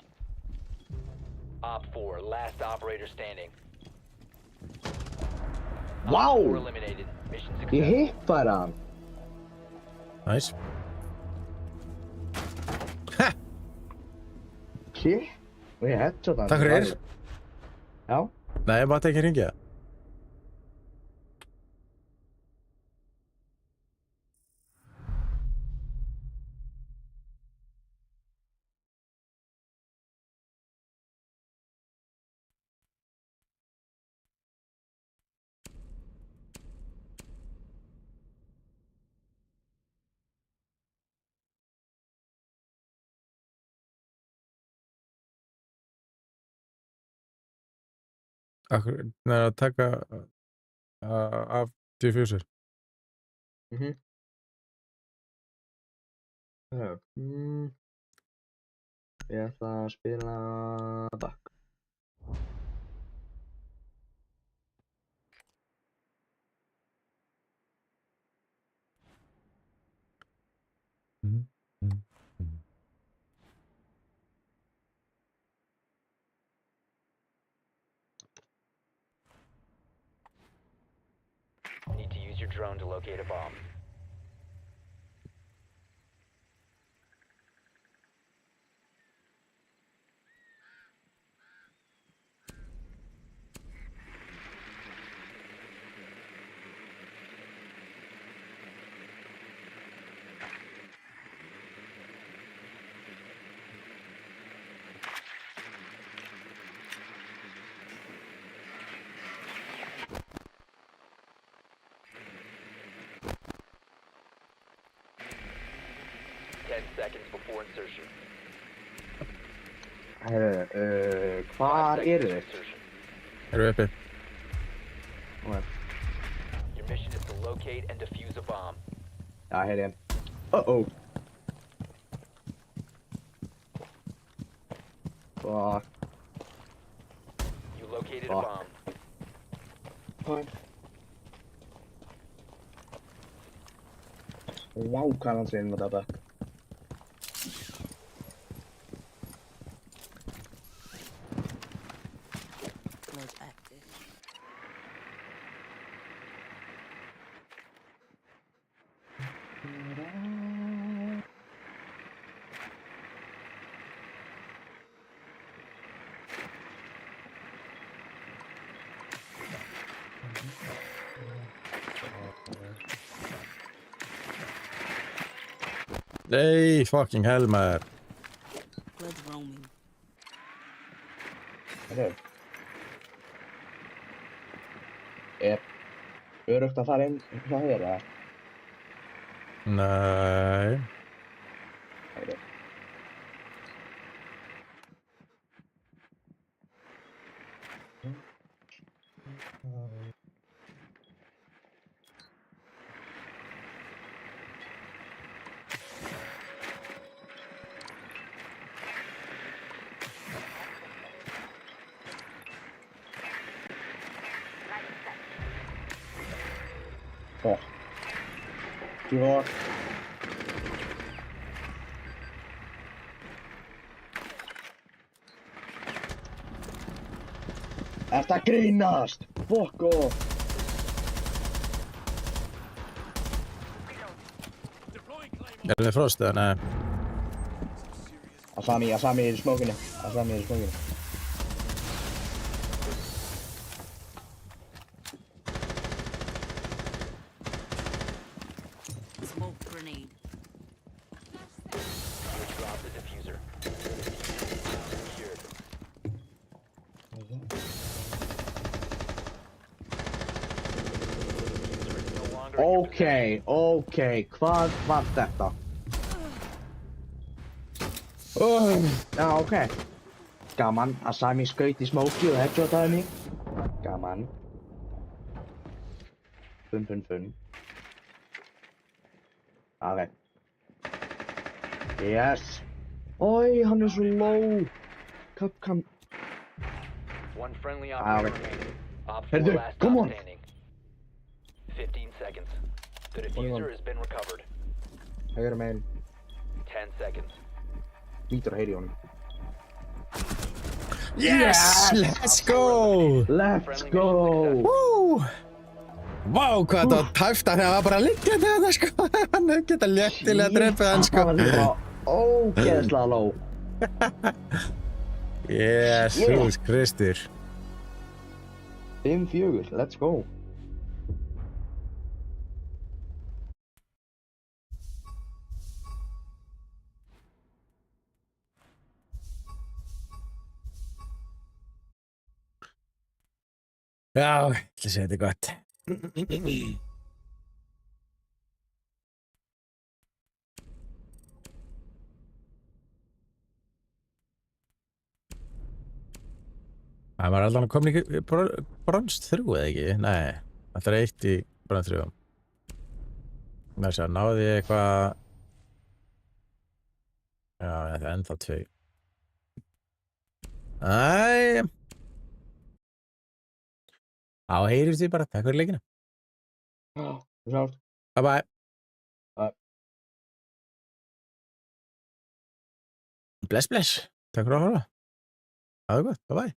Op 4, last operator standing. Vá! Op 4 eliminated. Mission Ég successful. hitt bara hann. Nice. Shit. Og ég headshot hann. Takk fyrir. Já. Nei, ég mátti ekki hringja. Akkur er að taka af diffuser. Ég ætla að spila Duck. Need to use your drone to locate a bomb. Seconds before insertion. Hvar eru þið? Eru uppi. Your mission is to locate and defuse a bomb. Já, heyri ég. Uh-oh. Fuck. You located a bomb. Vá, hvað hann segir með þetta. Nei, fucking hell, maður. Blood roaming. Örugt að fara inn hjá þér, eða? Nei. Fuck. Ertu að grínast? Fuck off. Er þið frost eða? Nei. Asami er í smókinu. Smoke grenade. Drop the diffuser. Secured. Ok, hvað var þetta? Já, ok. Gaman, Asami skaut í smóki og headshotaði mig. Gaman. Fun. Ok. Yes. Oj, hann er svo low. Come. One friendly Ah, operator okay. remaining. Op 4 Heyrðu, last come stop on. standing. 15 seconds. The diffuser has been recovered. Hægra megin. 10 seconds. Vítur að heyri honum. Yes! Let's go! Let's go! Woo! Vá, hvað þetta var tæft að það var bara liggjandi þarna, sko. Hann hefði getað léttilega drepið hann, sko. Það var líka ógeðslega low. Jesus Kristur. 5-4, let's go. Já, ég ætla að segja þetta er gott. Það var allan komin í brons 3 eða ekki? Nei, það er 1 í brons 3. Með þess að náði ég eitthvað... Já, það er ennþá 2. Æ. Á heyrjumst við bara. Takk fyrir leikina. Sjáumst. Bye bye. Bless, bless. Takk fyrir að horfa. Það er gott. Bye bye.